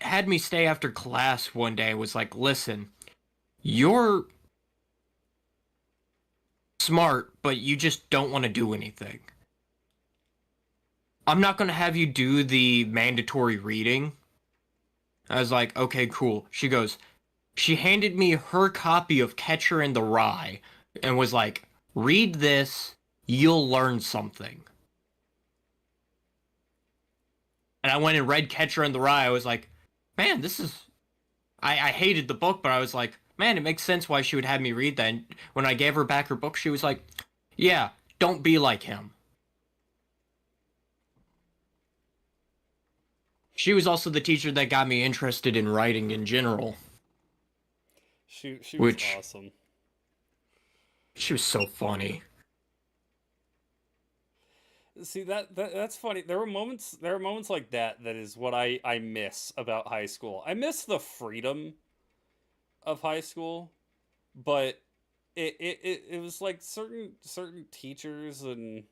had me stay after class one day and was like, "Listen, you're smart, but you just don't want to do anything. I'm not going to have you do the mandatory reading." I was like, "Okay, cool." She handed me her copy of Catcher in the Rye and was like, "Read this, you'll learn something." And I went and read Catcher in the Rye. I was like, man, this is. I hated the book, but I was like, man, it makes sense why she would have me read that. And when I gave her back her book, she was like, "Yeah, don't be like him." She was also the teacher that got me interested in writing in general, She was which awesome. she was so funny. See that's funny. There are moments like that that is what I miss about high school. I miss the freedom of high school, but it was like certain teachers and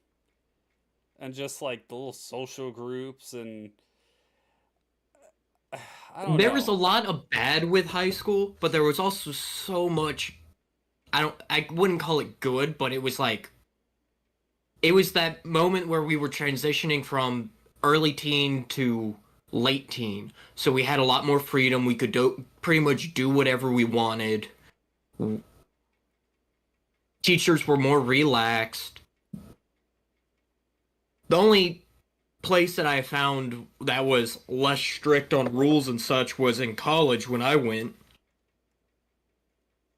just like the little social groups and I don't There was a know. lot of bad with high school, but there was also so much. I wouldn't call it good, but it was like it was that moment where we were transitioning from early teen to late teen. So we had a lot more freedom. We could pretty much do whatever we wanted. Teachers were more relaxed. The only place that I found that was less strict on rules and such was in college when I went.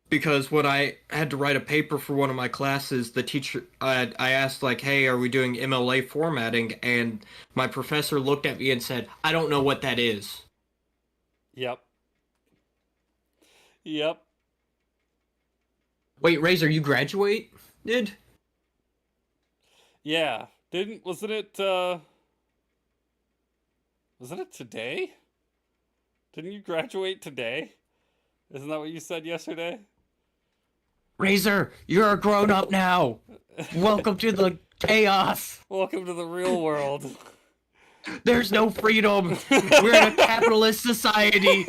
Because when I had to write a paper for one of my classes, the teacher, I asked like, "Hey, are we doing MLA formatting?" And my professor looked at me and said, "I don't know what that is." Yep. Yep. Wait, Razor, you graduate? Did? Yeah. Didn't wasn't it today? Didn't you graduate today? Isn't that what you said yesterday? Razor, you're a grown up now. Welcome to the chaos. Welcome to the real world. There's no freedom. We're in a capitalist society.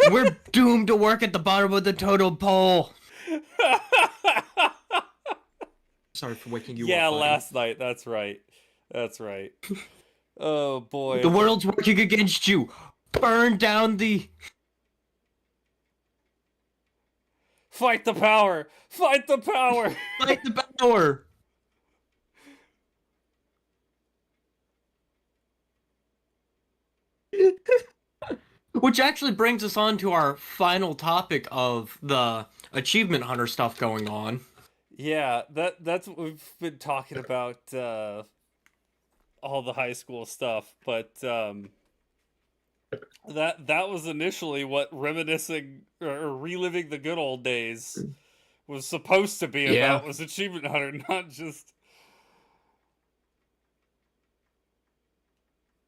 We're doomed to work at the bottom of the totem pole. Sorry for waking you Yeah, up, buddy. last night. That's right. That's right. Oh The boy. world's working against you. Burn down the. Fight the power. Fight the power. Fight the power. Which actually brings us on to our final topic of the achievement hunter stuff going on. Yeah, that's what we've been talking about all the high school stuff, but that was initially what reminiscing or reliving the good old days was supposed to be Yeah. about was achievement hunter, not just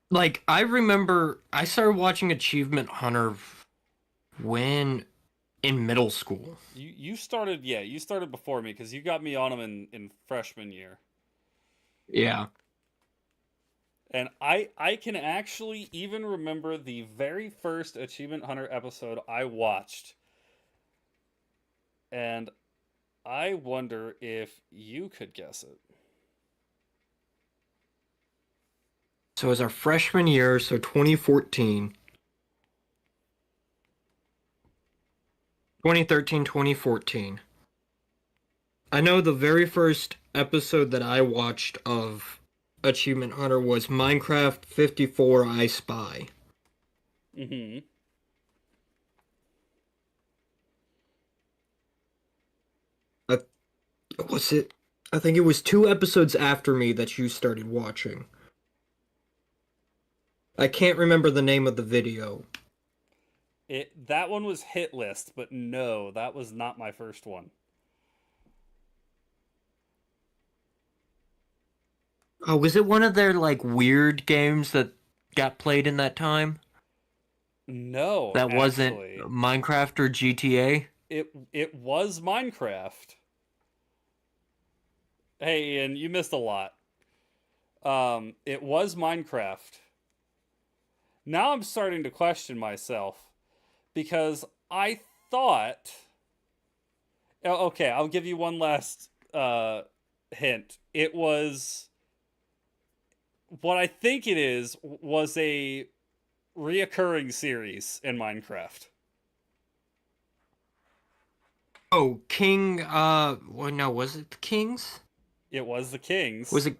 Like, I remember I started watching Achievement Hunter when in middle school. you started before me because you got me on them in freshman year. Yeah. And I can actually even remember the very first Achievement Hunter episode I watched. And I wonder if you could guess it. So it was our freshman year, so 2014. 2013, 2014. I know the very first episode that I watched of Achievement Hunter was Minecraft 54 I Spy. Mm-hmm. Uh, was it? I think it was 2 episodes after me that you started watching. I can't remember the name of the video. That one was hit list, but no, that was not my first one. Oh, was it one of their like weird games that got played in that time? No, That wasn't actually. Minecraft or GTA? It was Minecraft. Hey, and you missed a lot. It was Minecraft. Now I'm starting to question myself because I thought. Okay, I'll give you one last hint. It was what I think it is was a reoccurring series in Minecraft. Oh, King, well, no, was it the Kings? It was the Kings. Was it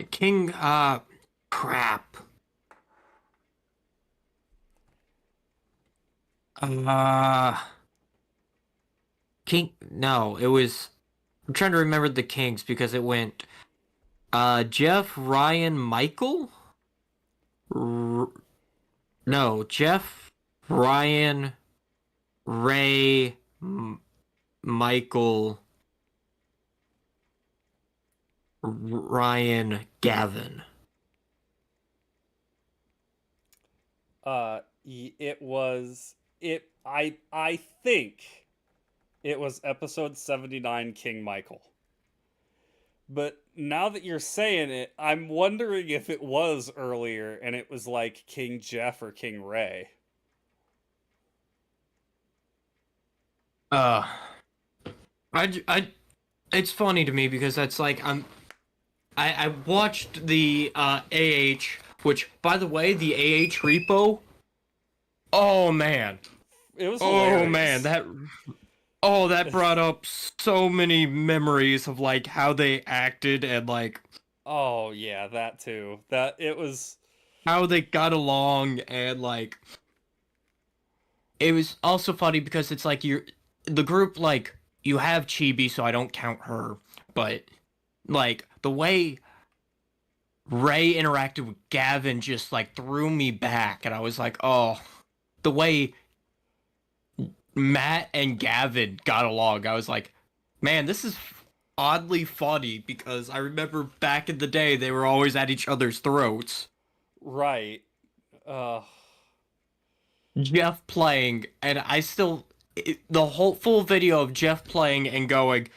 King, crap. Uh, King, no, it was, I'm trying to remember the Kings because it went, Jeff, Ryan, Michael? No, Jeff, Ryan, Ray, Michael, Ryan, Gavin. It was it. I think it was episode 79, King Michael. But now that you're saying it, I'm wondering if it was earlier and it was like King Jeff or King Ray. Uh, it's funny to me because that's like I watched the AH, which by the way, the AH repo. Oh man, It was oh man, hilarious. that brought up so many memories of like how they acted and like Oh yeah, that too. That it was. how they got along and like it was also funny because it's like you're the group like you have Chibi, so I don't count her, but like the way Ray interacted with Gavin just like threw me back, and I was like, oh, the way Matt and Gavin got along, I was like, man, this is oddly funny because I remember back in the day they were always at each other's throats. Right. Uh Jeff playing, and the whole full video of Jeff playing and going,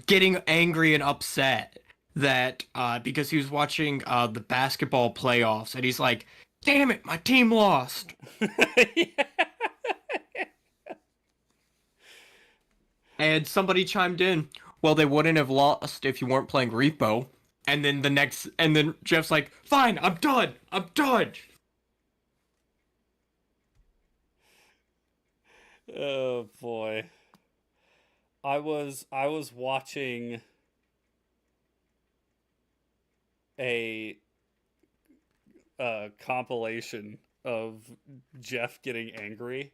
getting angry and upset that because he was watching the basketball playoffs and he's like, damn it, my team lost. yeah. And somebody chimed in, well, they wouldn't have lost if you weren't playing Repo. And then Jeff's like, fine, I'm done. I'm done. Oh boy. I was watching a compilation of Jeff getting angry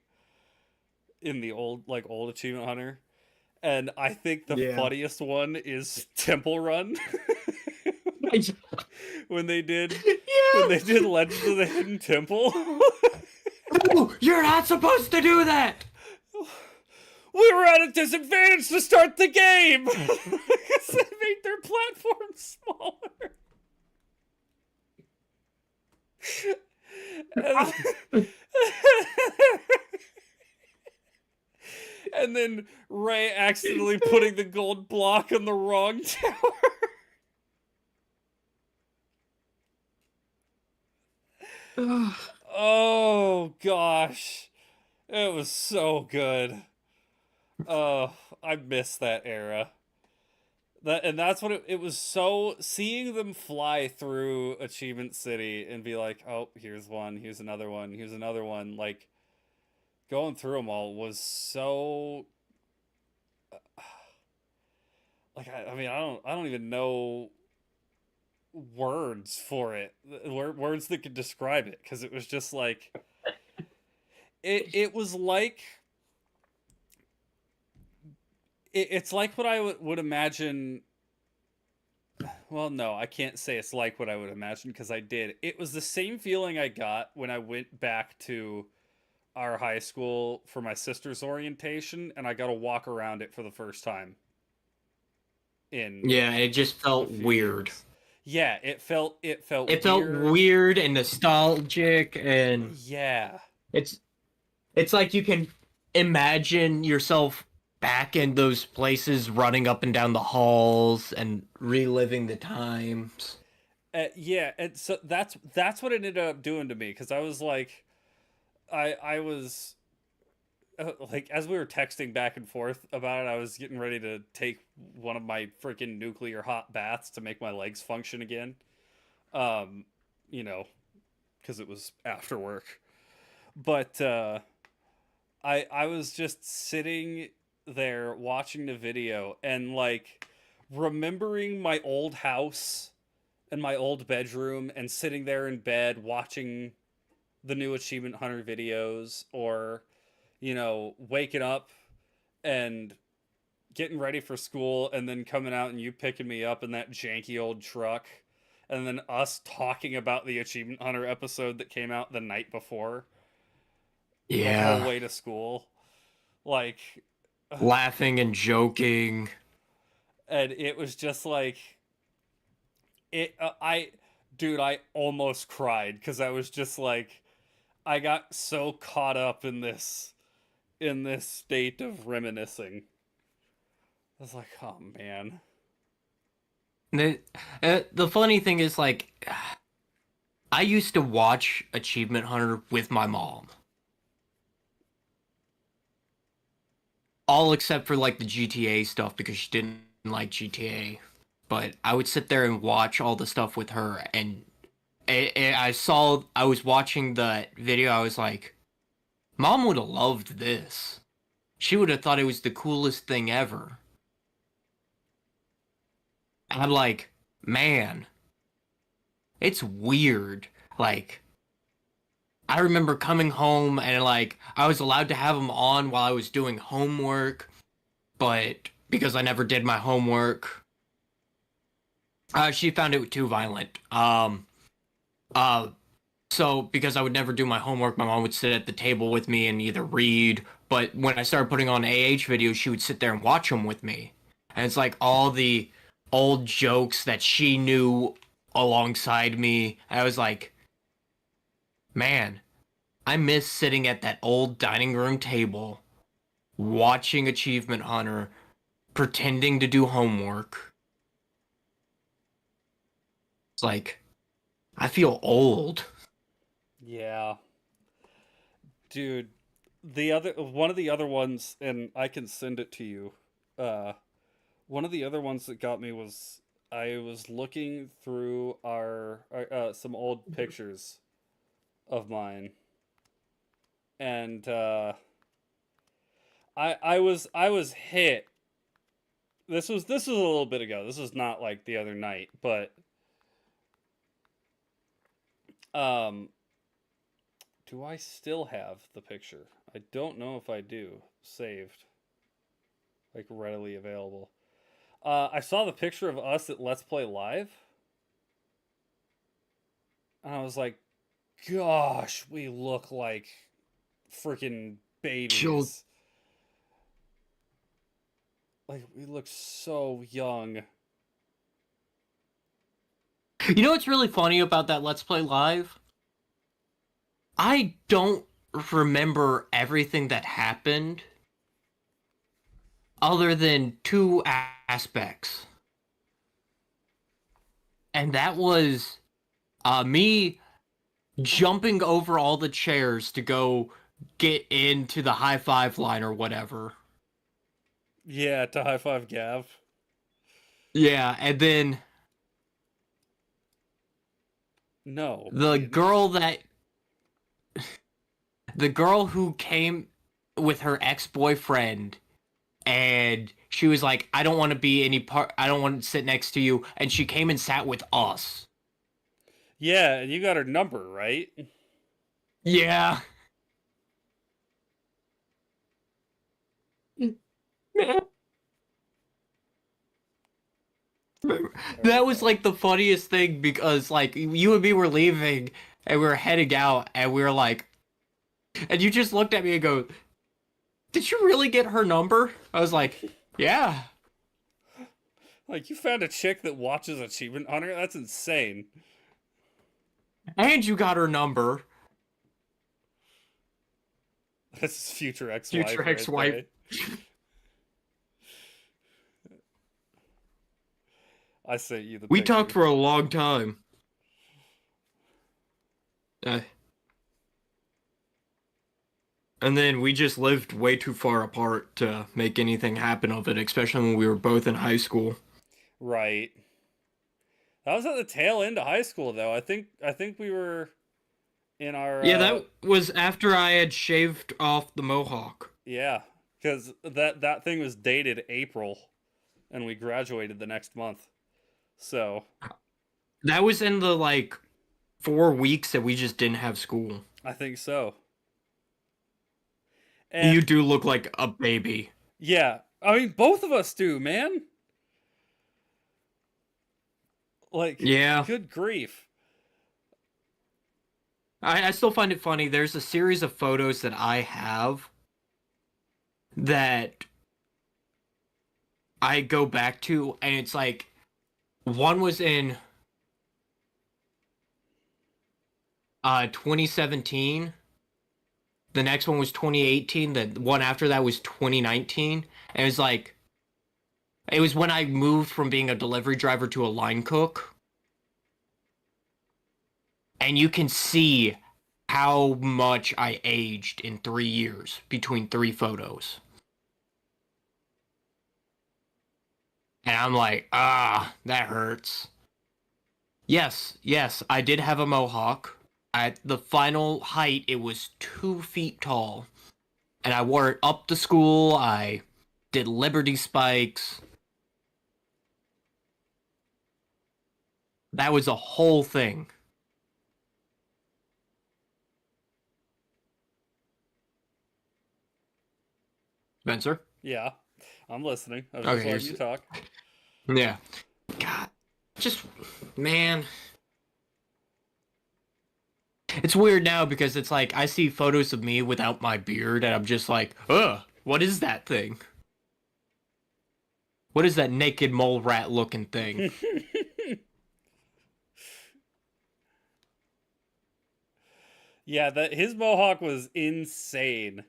in the old Achievement Hunter, and I think the Yeah. funniest one is Temple Run when they did when they Yes! did Legends of the Hidden Temple. No, you're not supposed to do that. We were at a disadvantage to start the game because they made their platform smaller. And, and then Ray accidentally putting the gold block on the wrong tower. Oh gosh, it was so good. Oh, I miss that era. That's what it was. So seeing them fly through Achievement City and be like, oh, here's one, here's another one, here's another one. Like going through them all was so like I mean I don't even know words for it, words that could describe it, because it was just like it was like it's like what I would imagine. Well, no, I can't say it's like what I would imagine because I did. It was the same feeling I got when I went back to our high school for my sister's orientation and I got to walk around it for the first time in Yeah, it just a felt few weird. years. Yeah, it felt It felt weird. weird and nostalgic, and Yeah. it's it's like you can imagine yourself back in those places running up and down the halls and reliving the times. Yeah, and so that's what it ended up doing to me because I was like I was like as we were texting back and forth about it, I was getting ready to take one of my freaking nuclear hot baths to make my legs function again. Um, you know, because it was after work. But I was just sitting there watching the video and like remembering my old house and my old bedroom and sitting there in bed watching the new Achievement Hunter videos, or waking up and getting ready for school and then coming out and you picking me up in that janky old truck and then us talking about the Achievement Hunter episode that came out the night before the whole Yeah. way to school. Like, Laughing and joking. and it was just like it. Dude, I almost cried because I was just like, I got so caught up in this state of reminiscing. I was like, oh man. The, the funny thing is, like, I used to watch Achievement Hunter with my mom. All except for, like, the GTA stuff because she didn't like GTA. But I would sit there and watch all the stuff with her, and I was watching the video, I was like, Mom would have loved this. She would have thought it was the coolest thing ever. And I'm like, man, it's weird. Like, I remember coming home and like I was allowed to have them on while I was doing homework, but because I never did my homework, she found it too violent. Uh, so because I would never do my homework, my mom would sit at the table with me and either read. But when I started putting on AH videos, she would sit there and watch them with me, and it's like all the old jokes that she knew alongside me. I was like, man, I miss sitting at that old dining room table, watching Achievement Hunter, pretending to do homework. It's like, I feel old. Yeah. Dude, the other one of the other ones, and I can send it to you. Uh, One of the other ones that got me was I was looking through our some old pictures of mine, and I was hit. This was a little bit ago. This was not like the other night, but um, do I still have the picture? I don't know if I do saved, like readily available. I saw the picture of us at Let's Play Live, and I was like, "Gosh, we look like freaking Chill. babies. Like we look so young." You know what's really funny about that Let's Play Live? I don't remember everything that happened other than two aspects. And that was me jumping over all the chairs to go get into the high five line or whatever. Yeah, to high five Gav. Yeah, and then No, we the didn't. girl that the girl who came with her ex-boyfriend and she was like, I don't want to be any part, I don't want to sit next to you, and she came and sat with us. Yeah, and you got her number, right? Yeah. That was like the funniest thing because like you and me were leaving and we were heading out and we were like, and you just looked at me and go, did you really get her number? I was like, yeah. Like you found a chick that watches Achievement Hunter? That's insane. And you got her number. That's his future Future ex-wife right ex-wife. there. I sent you the We talked picture. for a long time. Uh, and then we just lived way too far apart to make anything happen of it, especially when we were both in high school. Right. That was at the tail end of high school, though. I think we were in our Yeah, that was after I had shaved off the mohawk. yeah, because that thing was dated April, and we graduated the next month. So That was in the like 4 weeks that we just didn't have school. I think so. You And do look like a baby. yeah, I mean both of us do, man. Like, Yeah. good grief. I still find it funny. There's a series of photos that I have that I go back to, and it's like one was in 2017. The next one was 2018. The one after that was 2019. And it was like, it was when I moved from being a delivery driver to a line cook. And you can see how much I aged in 3 years between three photos. And I'm like, that hurts. Yes, I did have a mohawk. At the final height, it was 2 feet tall. And I wore it up to school. I did Liberty spikes. That was a whole thing. Spencer? Yeah, I'm listening. I was just Okay, letting you talk. yeah. God, just, man. It's weird now because it's like I see photos of me without my beard and I'm just like, ugh, what is that thing? What is that naked mole rat looking thing? Yeah, that his mohawk was insane.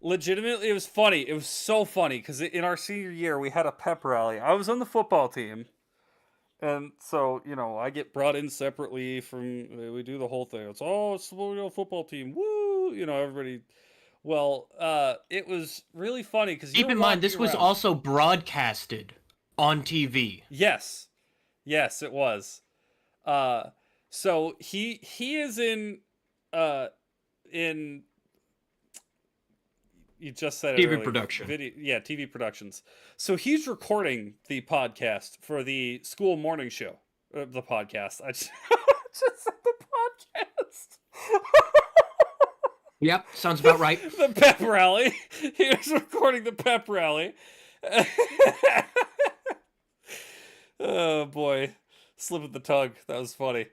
Legitimately, it was funny. It was so funny because in our senior year we had a pep rally. I was on the football team, and so I get brought in separately from. We do the whole thing. It's the football team. Woo! Everybody. Well, it was really funny because Keep you're in mind, walking this was around. also broadcasted on TV. Yes, yes, it was. Uh, so he is uh in you just said it TV earlier. production. Yeah, TV productions. So he's recording the podcast for the school morning show. The podcast. I just, just said the podcast. Yep, sounds about right. The pep rally. He was recording the pep rally. Oh boy, slip of the tongue. That was funny.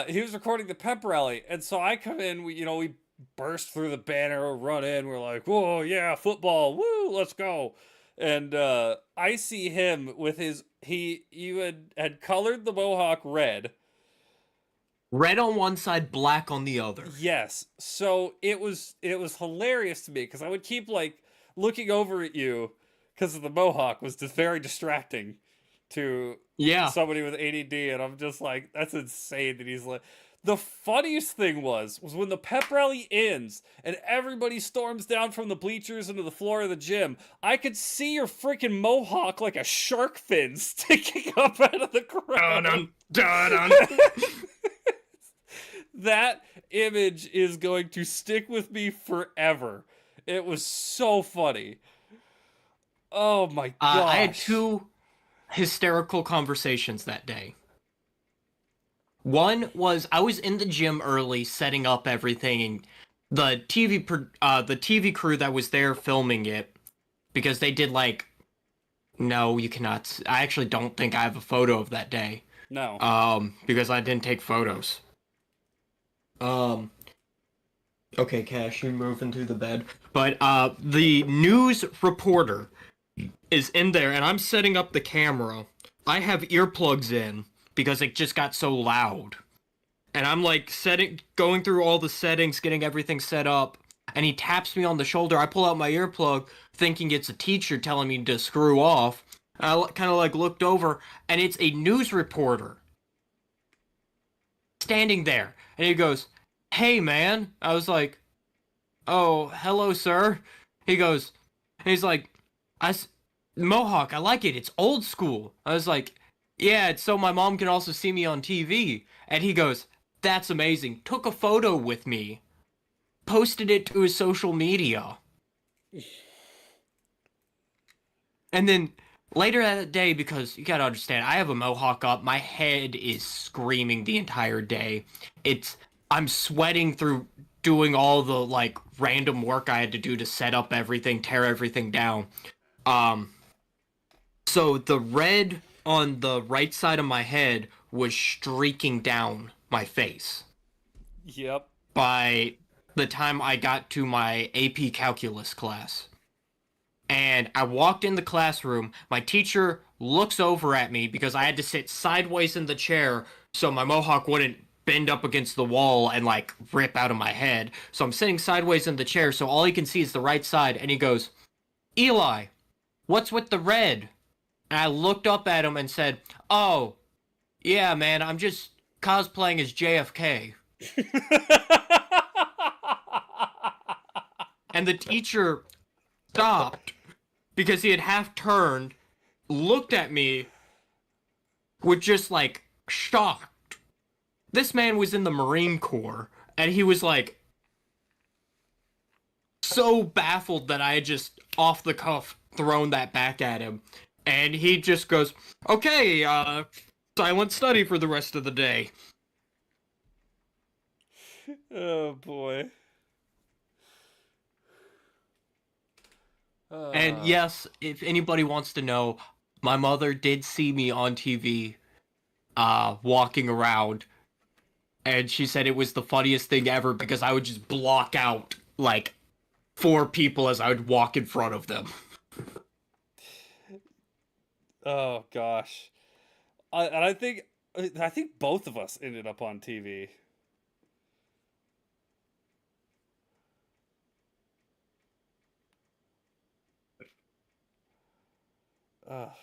He was recording the pep rally, and so I come in. We burst through the banner, run in. We're like, whoa, yeah, football, woo, let's go. And I see him with his you had colored the mohawk red. Red on one side, black on the other. Yes. So it was hilarious to me because I would keep like looking over at you because of the mohawk was just very distracting to Yeah. somebody with ADD, and I'm just like, that's insane that he's like. The funniest thing was when the pep rally ends and everybody storms down from the bleachers into the floor of the gym. I could see your freaking mohawk like a shark fin sticking up out of the ground. Dun-dun. That image is going to stick with me forever. It was so funny. Oh my gosh. I had 2 hysterical conversations that day. One was I was in the gym early setting up everything, and the TV crew that was there filming it, because they did like, no, you cannot. I actually don't think I have a photo of that day. No. Because I didn't take photos. Okay, Cash, you're moving to the bed. But the news reporter is in there, and I'm setting up the camera. I have earplugs in because it just got so loud. And I'm like going through all the settings, getting everything set up, and he taps me on the shoulder. I pull out my earplug thinking it's a teacher telling me to screw off. I kind of like looked over, and it's a news reporter standing there. And he goes, "Hey, man." I was like, "Oh, hello, sir." He's like, Mohawk, I like it. It's old school. I was like, yeah, it's so my mom can also see me on TV. And he goes, that's amazing. Took a photo with me, posted it to his social media. And then later that day, because you gotta understand, I have a mohawk up, my head is screaming the entire day. I'm sweating through doing all the like random work I had to do to set up everything, tear everything down. So the red on the right side of my head was streaking down my face Yep. by the time I got to my AP calculus class. And I walked in the classroom. My teacher looks over at me because I had to sit sideways in the chair so my mohawk wouldn't bend up against the wall and like rip out of my head. So I'm sitting sideways in the chair, so all he can see is the right side. And he goes, "Eli, what's with the red?" And I looked up at him and said, "Oh, yeah, man, I'm just cosplaying as JFK." And the teacher stopped because he had half turned, looked at me with just like shocked. This man was in the Marine Corps, and he was like so baffled that I had just off the cuff thrown that back at him. And he just goes, "Okay, silent study for the rest of the day." Oh boy. And yes, if anybody wants to know, my mother did see me on TV walking around, and she said it was the funniest thing ever because I would just block out like 4 people as I would walk in front of them. Oh gosh. And I think both of us ended up on TV.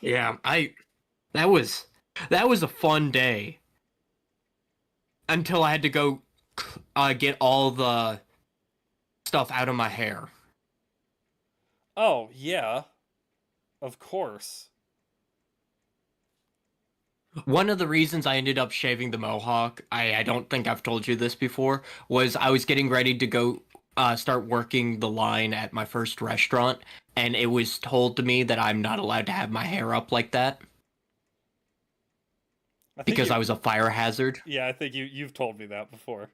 Yeah, that was that was a fun day until I had to go get all the stuff out of my hair. Oh yeah, of course. One of the reasons I ended up shaving the mohawk, I don't think I've told you this before, was I was getting ready to go start working the line at my first restaurant, and it was told to me that I'm not allowed to have my hair up like that I think because you. I was a fire hazard. Yeah, I think you've told me that before,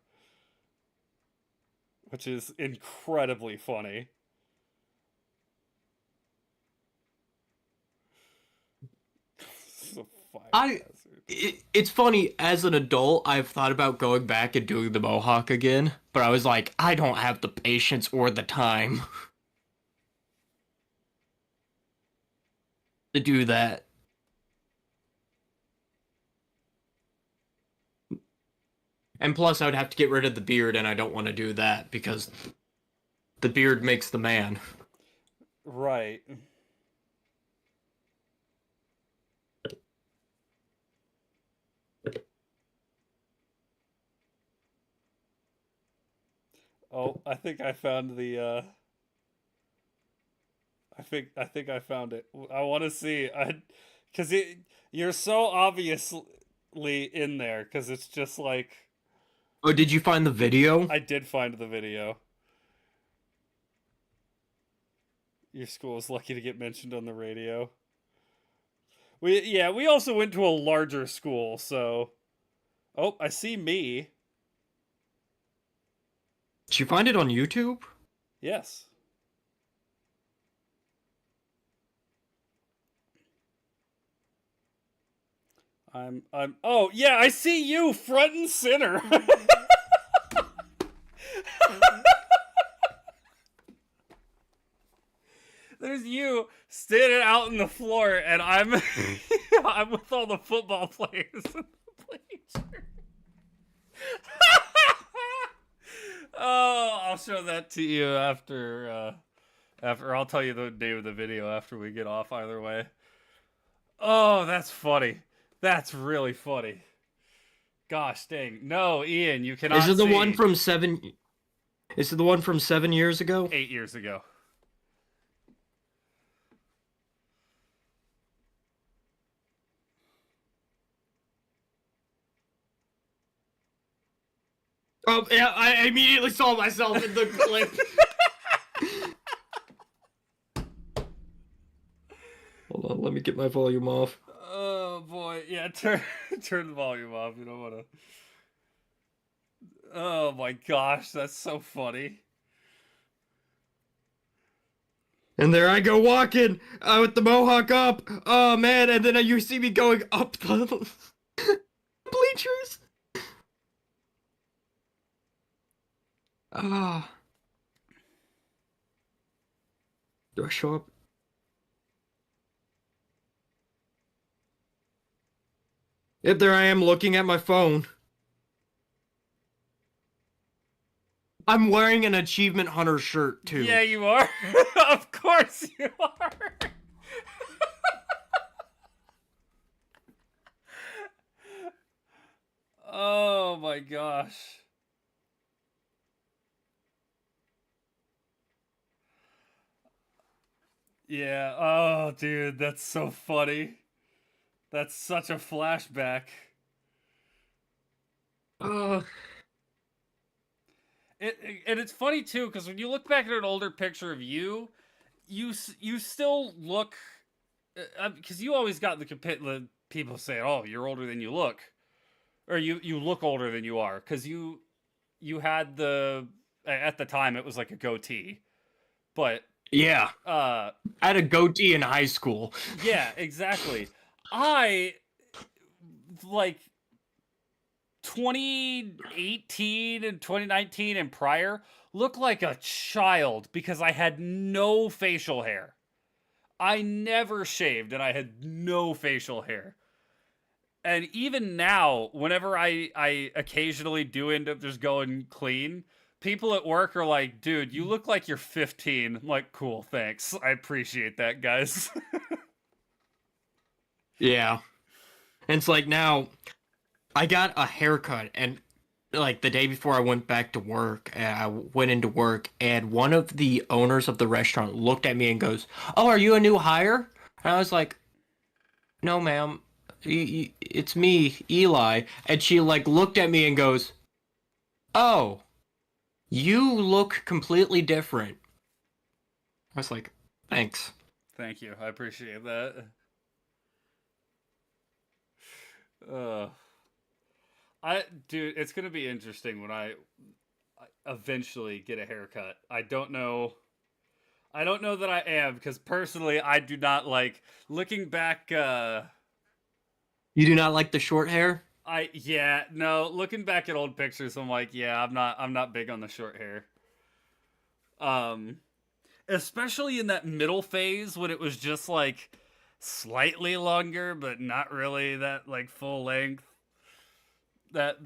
which is incredibly funny. This is a fire I hazard. it's funny, as an adult, I've thought about going back and doing the mohawk again, but I was like, I don't have the patience or the time to do that. And plus, I would have to get rid of the beard, and I don't want to do that because the beard makes the man. Right. Oh, I think I found the. I think I found it. I want to see. Because you're so obviously in there. Because it's just like Oh, did you find the video? I did find the video. Your school is lucky to get mentioned on the radio. We also went to a larger school, so. Oh, I see me. Did you find it on YouTube? Yes. I'm oh yeah, I see you front and center. There's you standing out on the floor and I'm I'm with all the football players in the bleacher. Oh, I'll show that to you after I'll tell you the name of the video after we get off either way. Oh, that's funny. That's really funny. Gosh dang. No, Ian, you cannot Is it the see. one from 7? Is it the one from 7 years ago? 8 years ago. Oh, yeah, I immediately saw myself in the clip. Hold on, let me get my volume off. Oh boy, yeah. Turn the volume off. You don't want to. Oh my gosh, that's so funny. And there I go walking with the mohawk up. Oh man! And then you see me going up the bleachers. Ah, do I show up? Yep, there I am looking at my phone. I'm wearing an Achievement Hunter shirt too. Yeah, you are. Of course you are. Oh my gosh. Yeah. Oh, dude, that's so funny. That's such a flashback. Uh, And it's funny too because when you look back at an older picture of you, you still look because you always got the people saying, "Oh, you're older than you look," or you look older than you are because you had the at the time it was like a goatee, but yeah. I had a goatee in high school. yeah, exactly. I like 2018 and 2019 and prior look like a child because I had no facial hair. I never shaved and I had no facial hair. And even now, whenever I occasionally do end up just going clean, people at work are like, dude, you look like you're 15. I'm like, cool, thanks. I appreciate that, guys. Yeah. And it's like now I got a haircut and like the day before I went back to work, I went into work and one of the owners of the restaurant looked at me and goes, "Oh, are you a new hire?" And I was like, "No, ma'am. It's me, Eli." And she like looked at me and goes, "Oh, you look completely different." I was like, "Thanks." Thank you. I appreciate that. Uh, dude, it's gonna be interesting when I eventually get a haircut. I don't know that I am because personally, I do not like looking back. You do not like the short hair? Yeah, no, looking back at old pictures, I'm like, yeah, I'm not big on the short hair. Um, Especially in that middle phase when it was just like slightly longer, but not really that like full length. That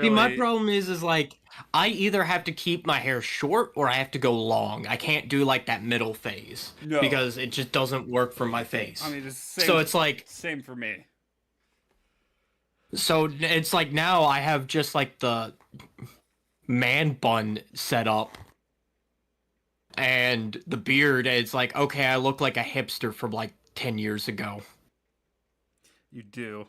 See, my really problem is like I either have to keep my hair short or I have to go long. I can't do like that middle phase no. because it just doesn't work for my I face. mean, it's So it's like same for me. now I have just like the man bun set up and the beard. It's like okay, I look like a hipster from like 10 years ago. You do.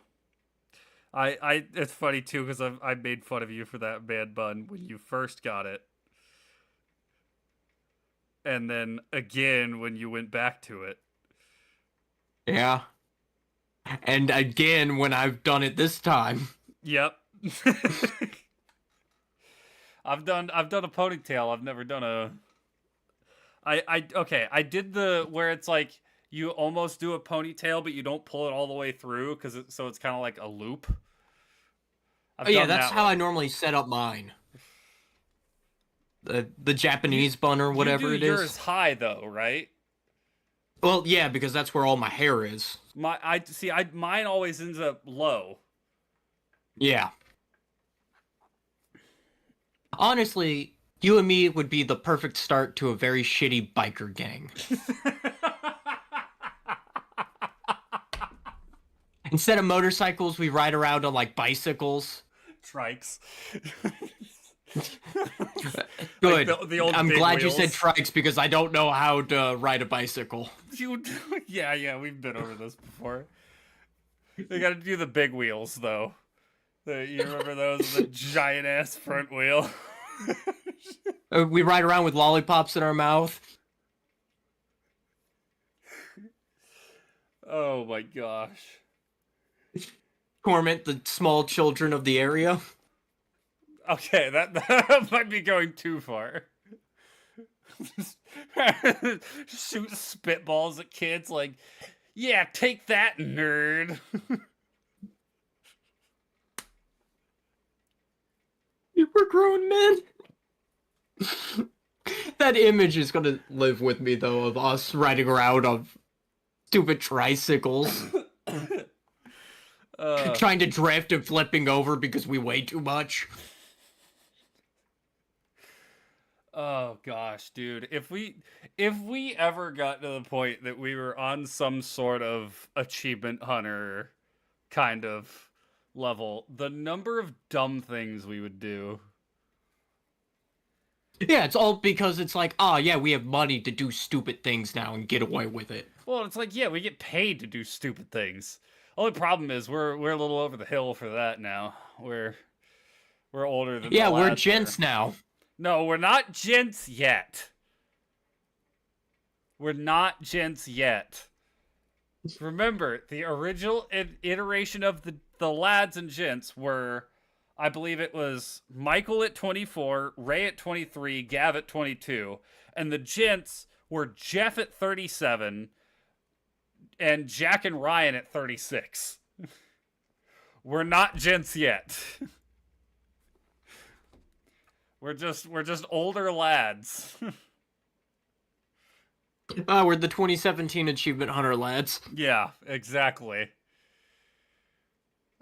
It's funny too because I made fun of you for that man bun when you first got it, and then again when you went back to it. Yeah. And again when I've done it this time. Yep. I've done a ponytail. I've never done a. I okay. I did the where it's like you almost do a ponytail, but you don't pull it all the way through because so it's kind of like a loop. I've Oh yeah, done that's that how I one. normally set up mine. The You Japanese bun or you do whatever it yours is. high though, right? Well, yeah, because that's where all my hair is. I mine always ends up low. Yeah. Honestly, you and me would be the perfect start to a very shitty biker gang. Instead of motorcycles, we ride around on like bicycles. Trikes. Good. Like the old I'm big glad wheels. you said trikes because I don't know how to ride a bicycle. You, yeah, we've been over this before. They got to do the big wheels though. You remember those? The giant ass front wheel. We ride around with lollipops in our mouth. Oh my gosh. Torment the small children of the area. Okay, that might be going too far. Shoot spitballs at kids like, yeah, take that, nerd. We're grown men. That image is gonna live with me, though, of us riding around on stupid tricycles, trying to drift and flipping over because we weigh too much. Oh gosh, dude. If we ever got to the point that we were on some sort of achievement hunter kind of level, the number of dumb things we would do. Yeah, it's all because it's like, oh yeah, we have money to do stupid things now and get away with it. Well, it's like, yeah, we get paid to do stupid things. Only problem is we're a little over the hill for that now. We're older than Yeah, the we're lads gents were. now. No, we're not gents yet. We're not gents yet. Remember, the original iteration of the lads and gents were, I believe it was Michael at 24, Ray at 23, Gav at 22, and the gents were Jeff at 37 and Jack and Ryan at 36. We're not gents yet. We're just older lads. We're the 2017 Achievement Hunter lads. Yeah, exactly.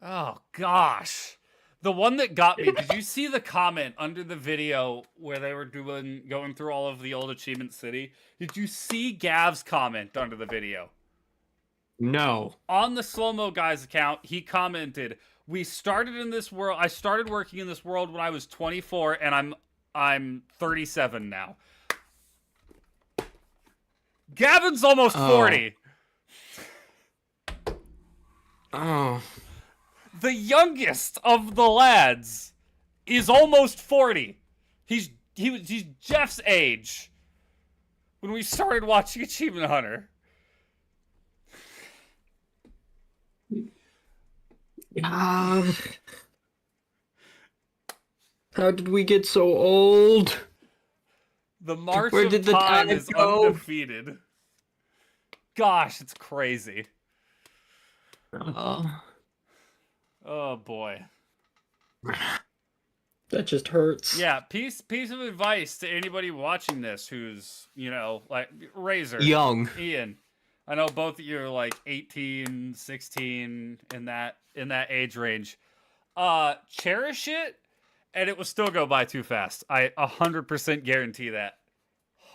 Oh gosh. The one that got me, did you see the comment under the video where they were going through all of the old Achievement City? Did you see Gav's comment under the video? No. On the Slow-Mo Guys account, he commented, "We started in this world. I started working in this world when I was 24 and I'm 37 now." Gavin's almost 40. Oh. The youngest of the lads is almost 40. He's Jeff's age when we started watching Achievement Hunter. How did we get so old? The March Where of did the Time time is go? undefeated. Gosh, it's crazy. Oh boy. That just hurts. Yeah, piece of advice to anybody watching this who's, like Razor, Young. Ian. I know both of you are like 18, 16 in that age range. Cherish it and it will still go by too fast. I 100% guarantee that.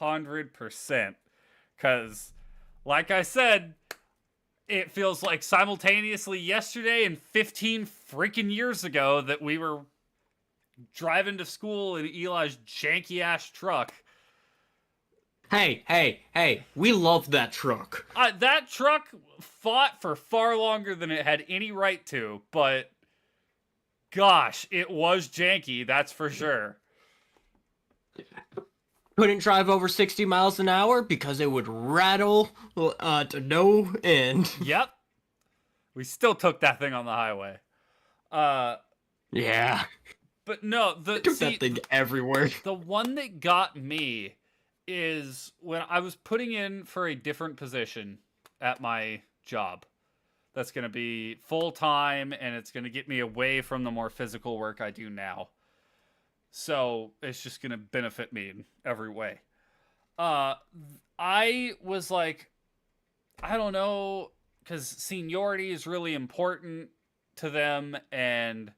100%. Cuz like I said, it feels like simultaneously yesterday and 15 freaking years ago that we were driving to school in Eli's janky ass truck. Hey, we love that truck. That truck fought for far longer than it had any right to, but gosh, it was janky, that's for sure. Couldn't drive over 60 miles an hour because it would rattle to no end. Yep. We still took that thing on the highway. Yeah. But no, Took that thing everywhere. The one that got me is when I was putting in for a different position at my job. That's going to be full-time, and it's going to get me away from the more physical work I do now. So it's just going to benefit me in every way. I was like, I don't know, because seniority is really important to them, and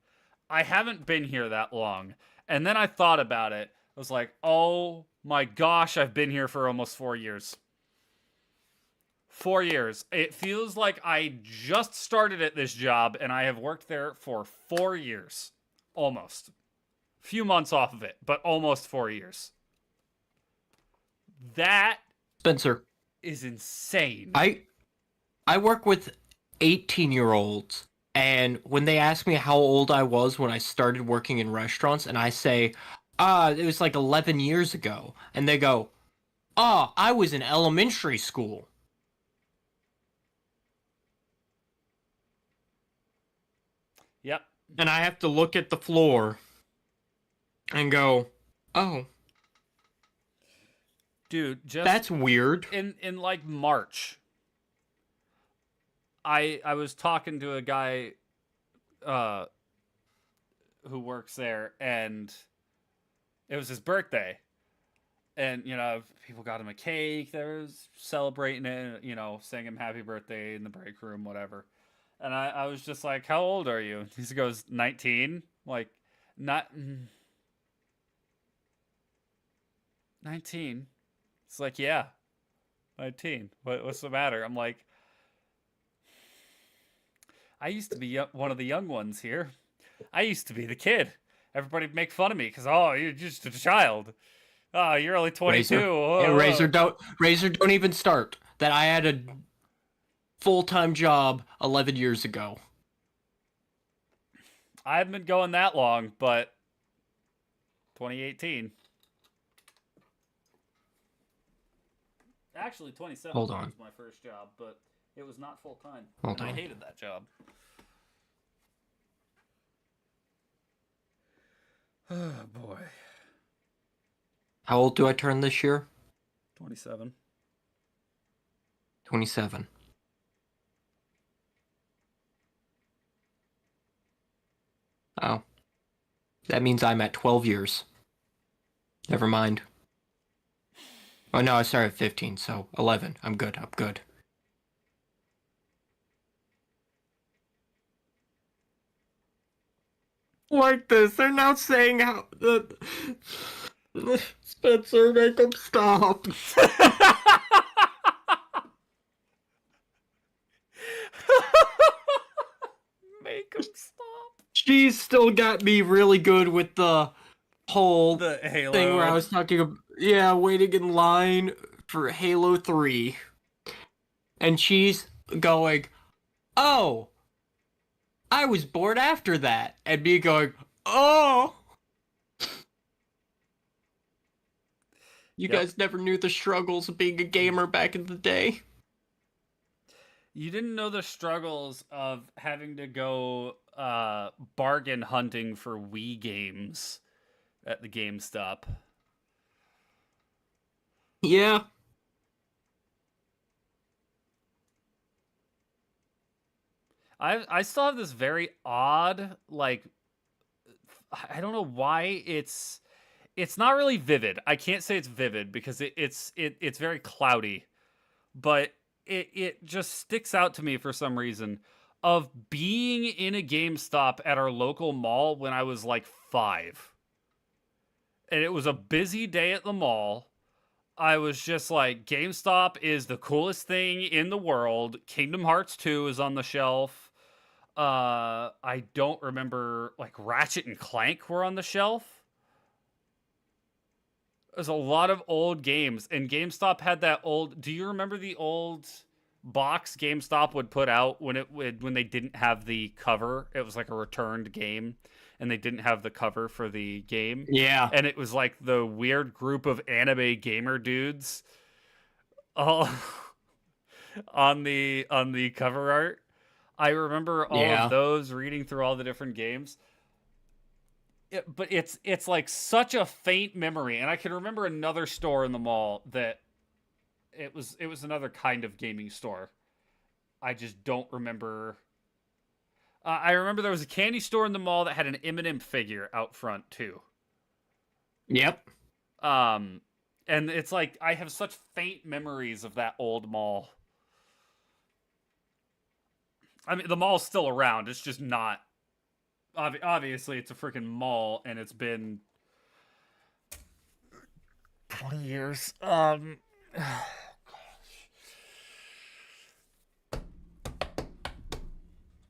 I haven't been here that long. And then I thought about it. I was like, oh my gosh, I've been here for almost 4 years. 4 years. It feels like I just started at this job and I have worked there for 4 years. Almost. Few months off of it, but almost 4 years. That Spencer is insane. I work with 18-year-olds, and when they ask me how old I was when I started working in restaurants, and I say, it was like 11 years ago, and they go, I was in elementary school. Yep. And I have to look at the floor and go, oh. Dude, just That's weird. in like March, I was talking to a guy uh who works there, and it was his birthday. And people got him a cake. They was celebrating it, saying him happy birthday in the break room, whatever. And I was just like, "How old are you?" He goes, 19. Like, not 19. It's like, yeah, 19. What's the matter? I'm like, I used to be one of the young ones here. I used to be the kid. Everybody would make fun of me because, oh, you're just a child. Oh, you're only 22. Razor. Yeah, Razor don't even start. That I had a full-time job 11 years ago. I haven't been going that long, but 2018. Actually, 2017 Hold on. was my first job, but it was not full time. Hold on. I hated that job. Oh, boy. How old do I turn this year? 27. 27. Oh. That means I'm at 12 years. Never mind. Oh no, I started at 15, so 11. I'm good. Like this, they're now saying how the Spencer, make him stop. Make him stop. She's still got me really good with the whole The Halo thing where I was talking about, waiting in line for Halo 3. And she's going, oh, I was born after that. And me going, oh. You guys never knew the struggles of being a gamer back in the day. You didn't know the struggles of having to go bargain hunting for Wii games at the GameStop. Yeah. I still have this very odd, like, I don't know why it's not really vivid. I can't say it's vivid because it's very cloudy, but it just sticks out to me for some reason of being in a GameStop at our local mall when I was like 5. And it was a busy day at the mall. I was just like, GameStop is the coolest thing in the world. Kingdom Hearts 2 is on the shelf. I don't remember, like, Ratchet and Clank were on the shelf. There's a lot of old games, and GameStop had that old. Do you remember the old box GameStop would put out when they didn't have the cover? It was like a returned game, and they didn't have the cover for the game. Yeah. And it was like the weird group of anime gamer dudes all on the cover art. I remember all of those, reading through all the different games. But it's like such a faint memory, and I can remember another store in the mall that it was another kind of gaming store. I just don't remember. I remember there was a candy store in the mall that had an Eminem figure out front too. Yep. And it's like I have such faint memories of that old mall. I mean, the mall's still around. It's just not. Obviously, it's a freaking mall, and it's been 20 years.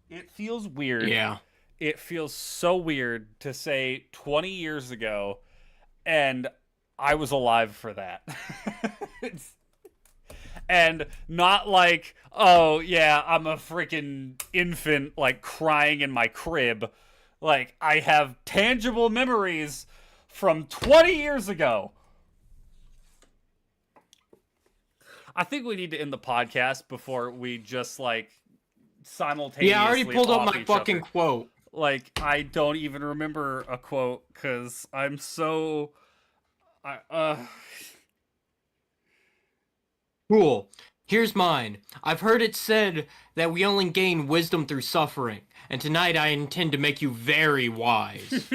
It feels weird. Yeah. It feels so weird to say 20 years ago, and I was alive for that. And not like, oh, yeah, I'm a freaking infant, like, crying in my crib. Like, I have tangible memories from 20 years ago. I think we need to end the podcast before we just, like, simultaneously. Yeah, I already pulled up my fucking quote. Like, I don't even remember a quote because I'm so. Cool. Here's mine. I've heard it said that we only gain wisdom through suffering, and tonight I intend to make you very wise.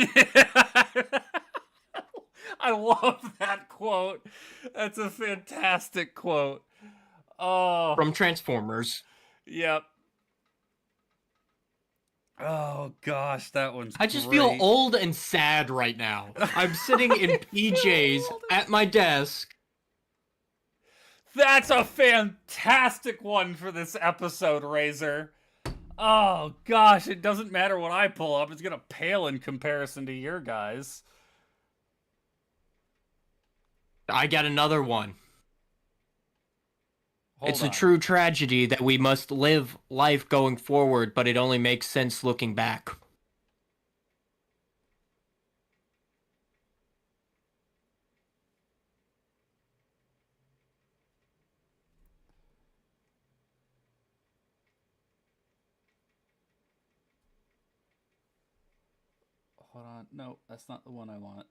I love that quote. That's a fantastic quote. Oh, From Transformers. yep. Oh gosh, that one's I just feel great. old and sad right now. I'm sitting in PJs at my desk. That's a fantastic one for this episode, Razor. Oh gosh, it doesn't matter what I pull up. It's gonna pale in comparison to your guys. I got another one. Hold It's on. a true tragedy that we must live life going forward, but it only makes sense looking back. Hold on. No, that's not the one I want.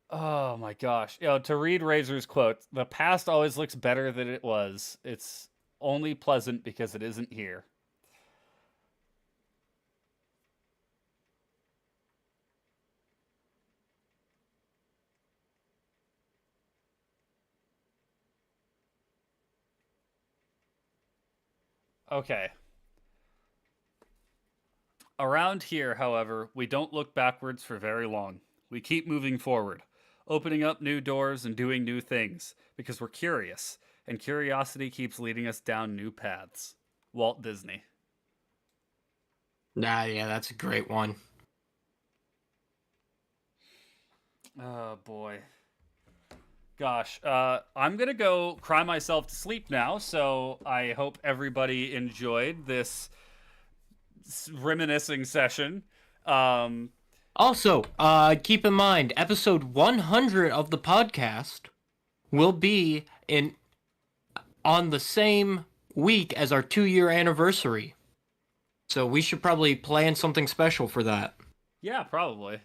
Oh my gosh. To read Razor's quote, the past always looks better than it was. It's only pleasant because it isn't here. Okay. Around here, however, we don't look backwards for very long. We keep moving forward, opening up new doors and doing new things because we're curious, and curiosity keeps leading us down new paths. Walt Disney. Yeah, that's a great one. Oh boy. Gosh, I'm gonna go cry myself to sleep now, so I hope everybody enjoyed this reminiscing session. Also, keep in mind, episode 100 of the podcast will be on the same week as our 2-year anniversary. So we should probably plan something special for that. Yeah, probably.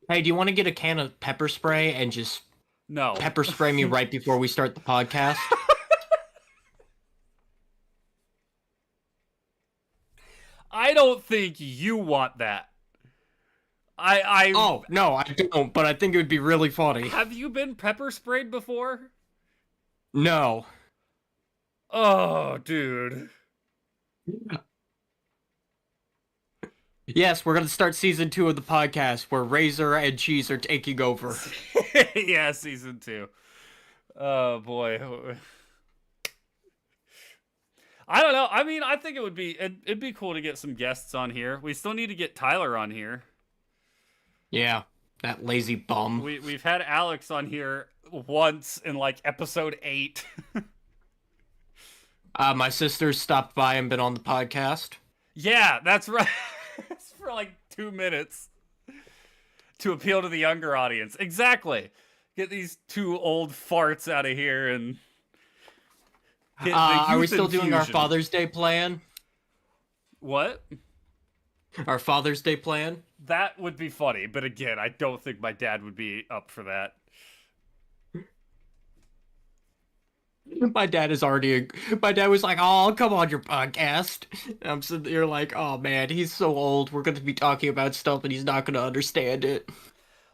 Hey, do you want to get a can of pepper spray and just No. pepper spray me right before we start the podcast? I don't think you want that. Oh, no, I don't, but I think it would be really funny. Have you been pepper sprayed before? No. Oh, dude. Yes, we're going to start season 2 of the podcast where Razor and Cheese are taking over. Yeah, season 2. Oh, boy. I don't know. I mean, I think it'd be cool to get some guests on here. We still need to get Tyler on here. Yeah, that lazy bum. We've had Alex on here once in like episode 8. My sister's stopped by and been on the podcast. Yeah, that's right. It's for like 2 minutes to appeal to the younger audience. Exactly. Get these two old farts out of here and hit the Are we youth still doing our infusion. Father's Day plan? What? Our Father's Day plan? That would be funny, but again, I don't think my dad would be up for that. My dad is already. My dad was like, "Oh, I'll come on your podcast." And I'm sitting there like, "Oh man, he's so old. We're going to be talking about stuff, and he's not going to understand it."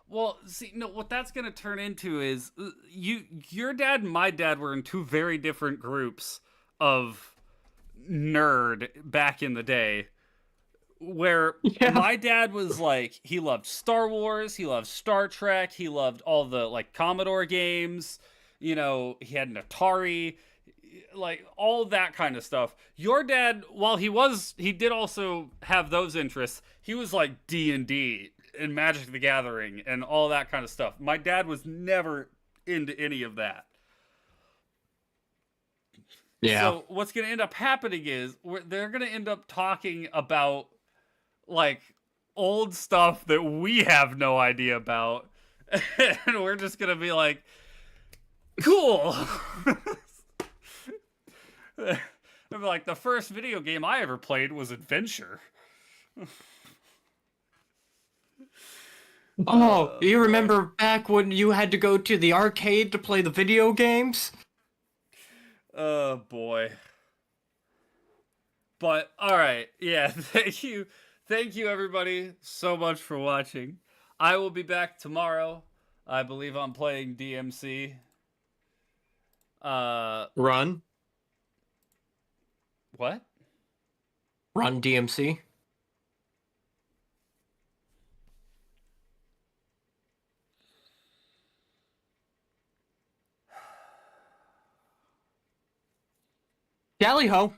Well, see, no, what that's going to turn into is your dad and my dad were in two very different groups of nerd back in the day. Where Yeah. my dad was like, he loved Star Wars, he loved Star Trek, he loved all the like Commodore games, he had an Atari, like all that kind of stuff. Your dad, while he did also have those interests, he was like D&D and Magic the Gathering and all that kind of stuff. My dad was never into any of that. Yeah. So what's going to end up happening is they're going to end up talking about like old stuff that we have no idea about, and we're just gonna be like, cool. I'm like, the first video game I ever played was Adventure. Oh, you Boy. remember back when you had to go to the arcade to play the video games? Oh boy. But all right, yeah. Thank you, everybody, so much for watching. I will be back tomorrow. I believe I'm playing DMC. Uh, Run. what? Run DMC. Tally ho.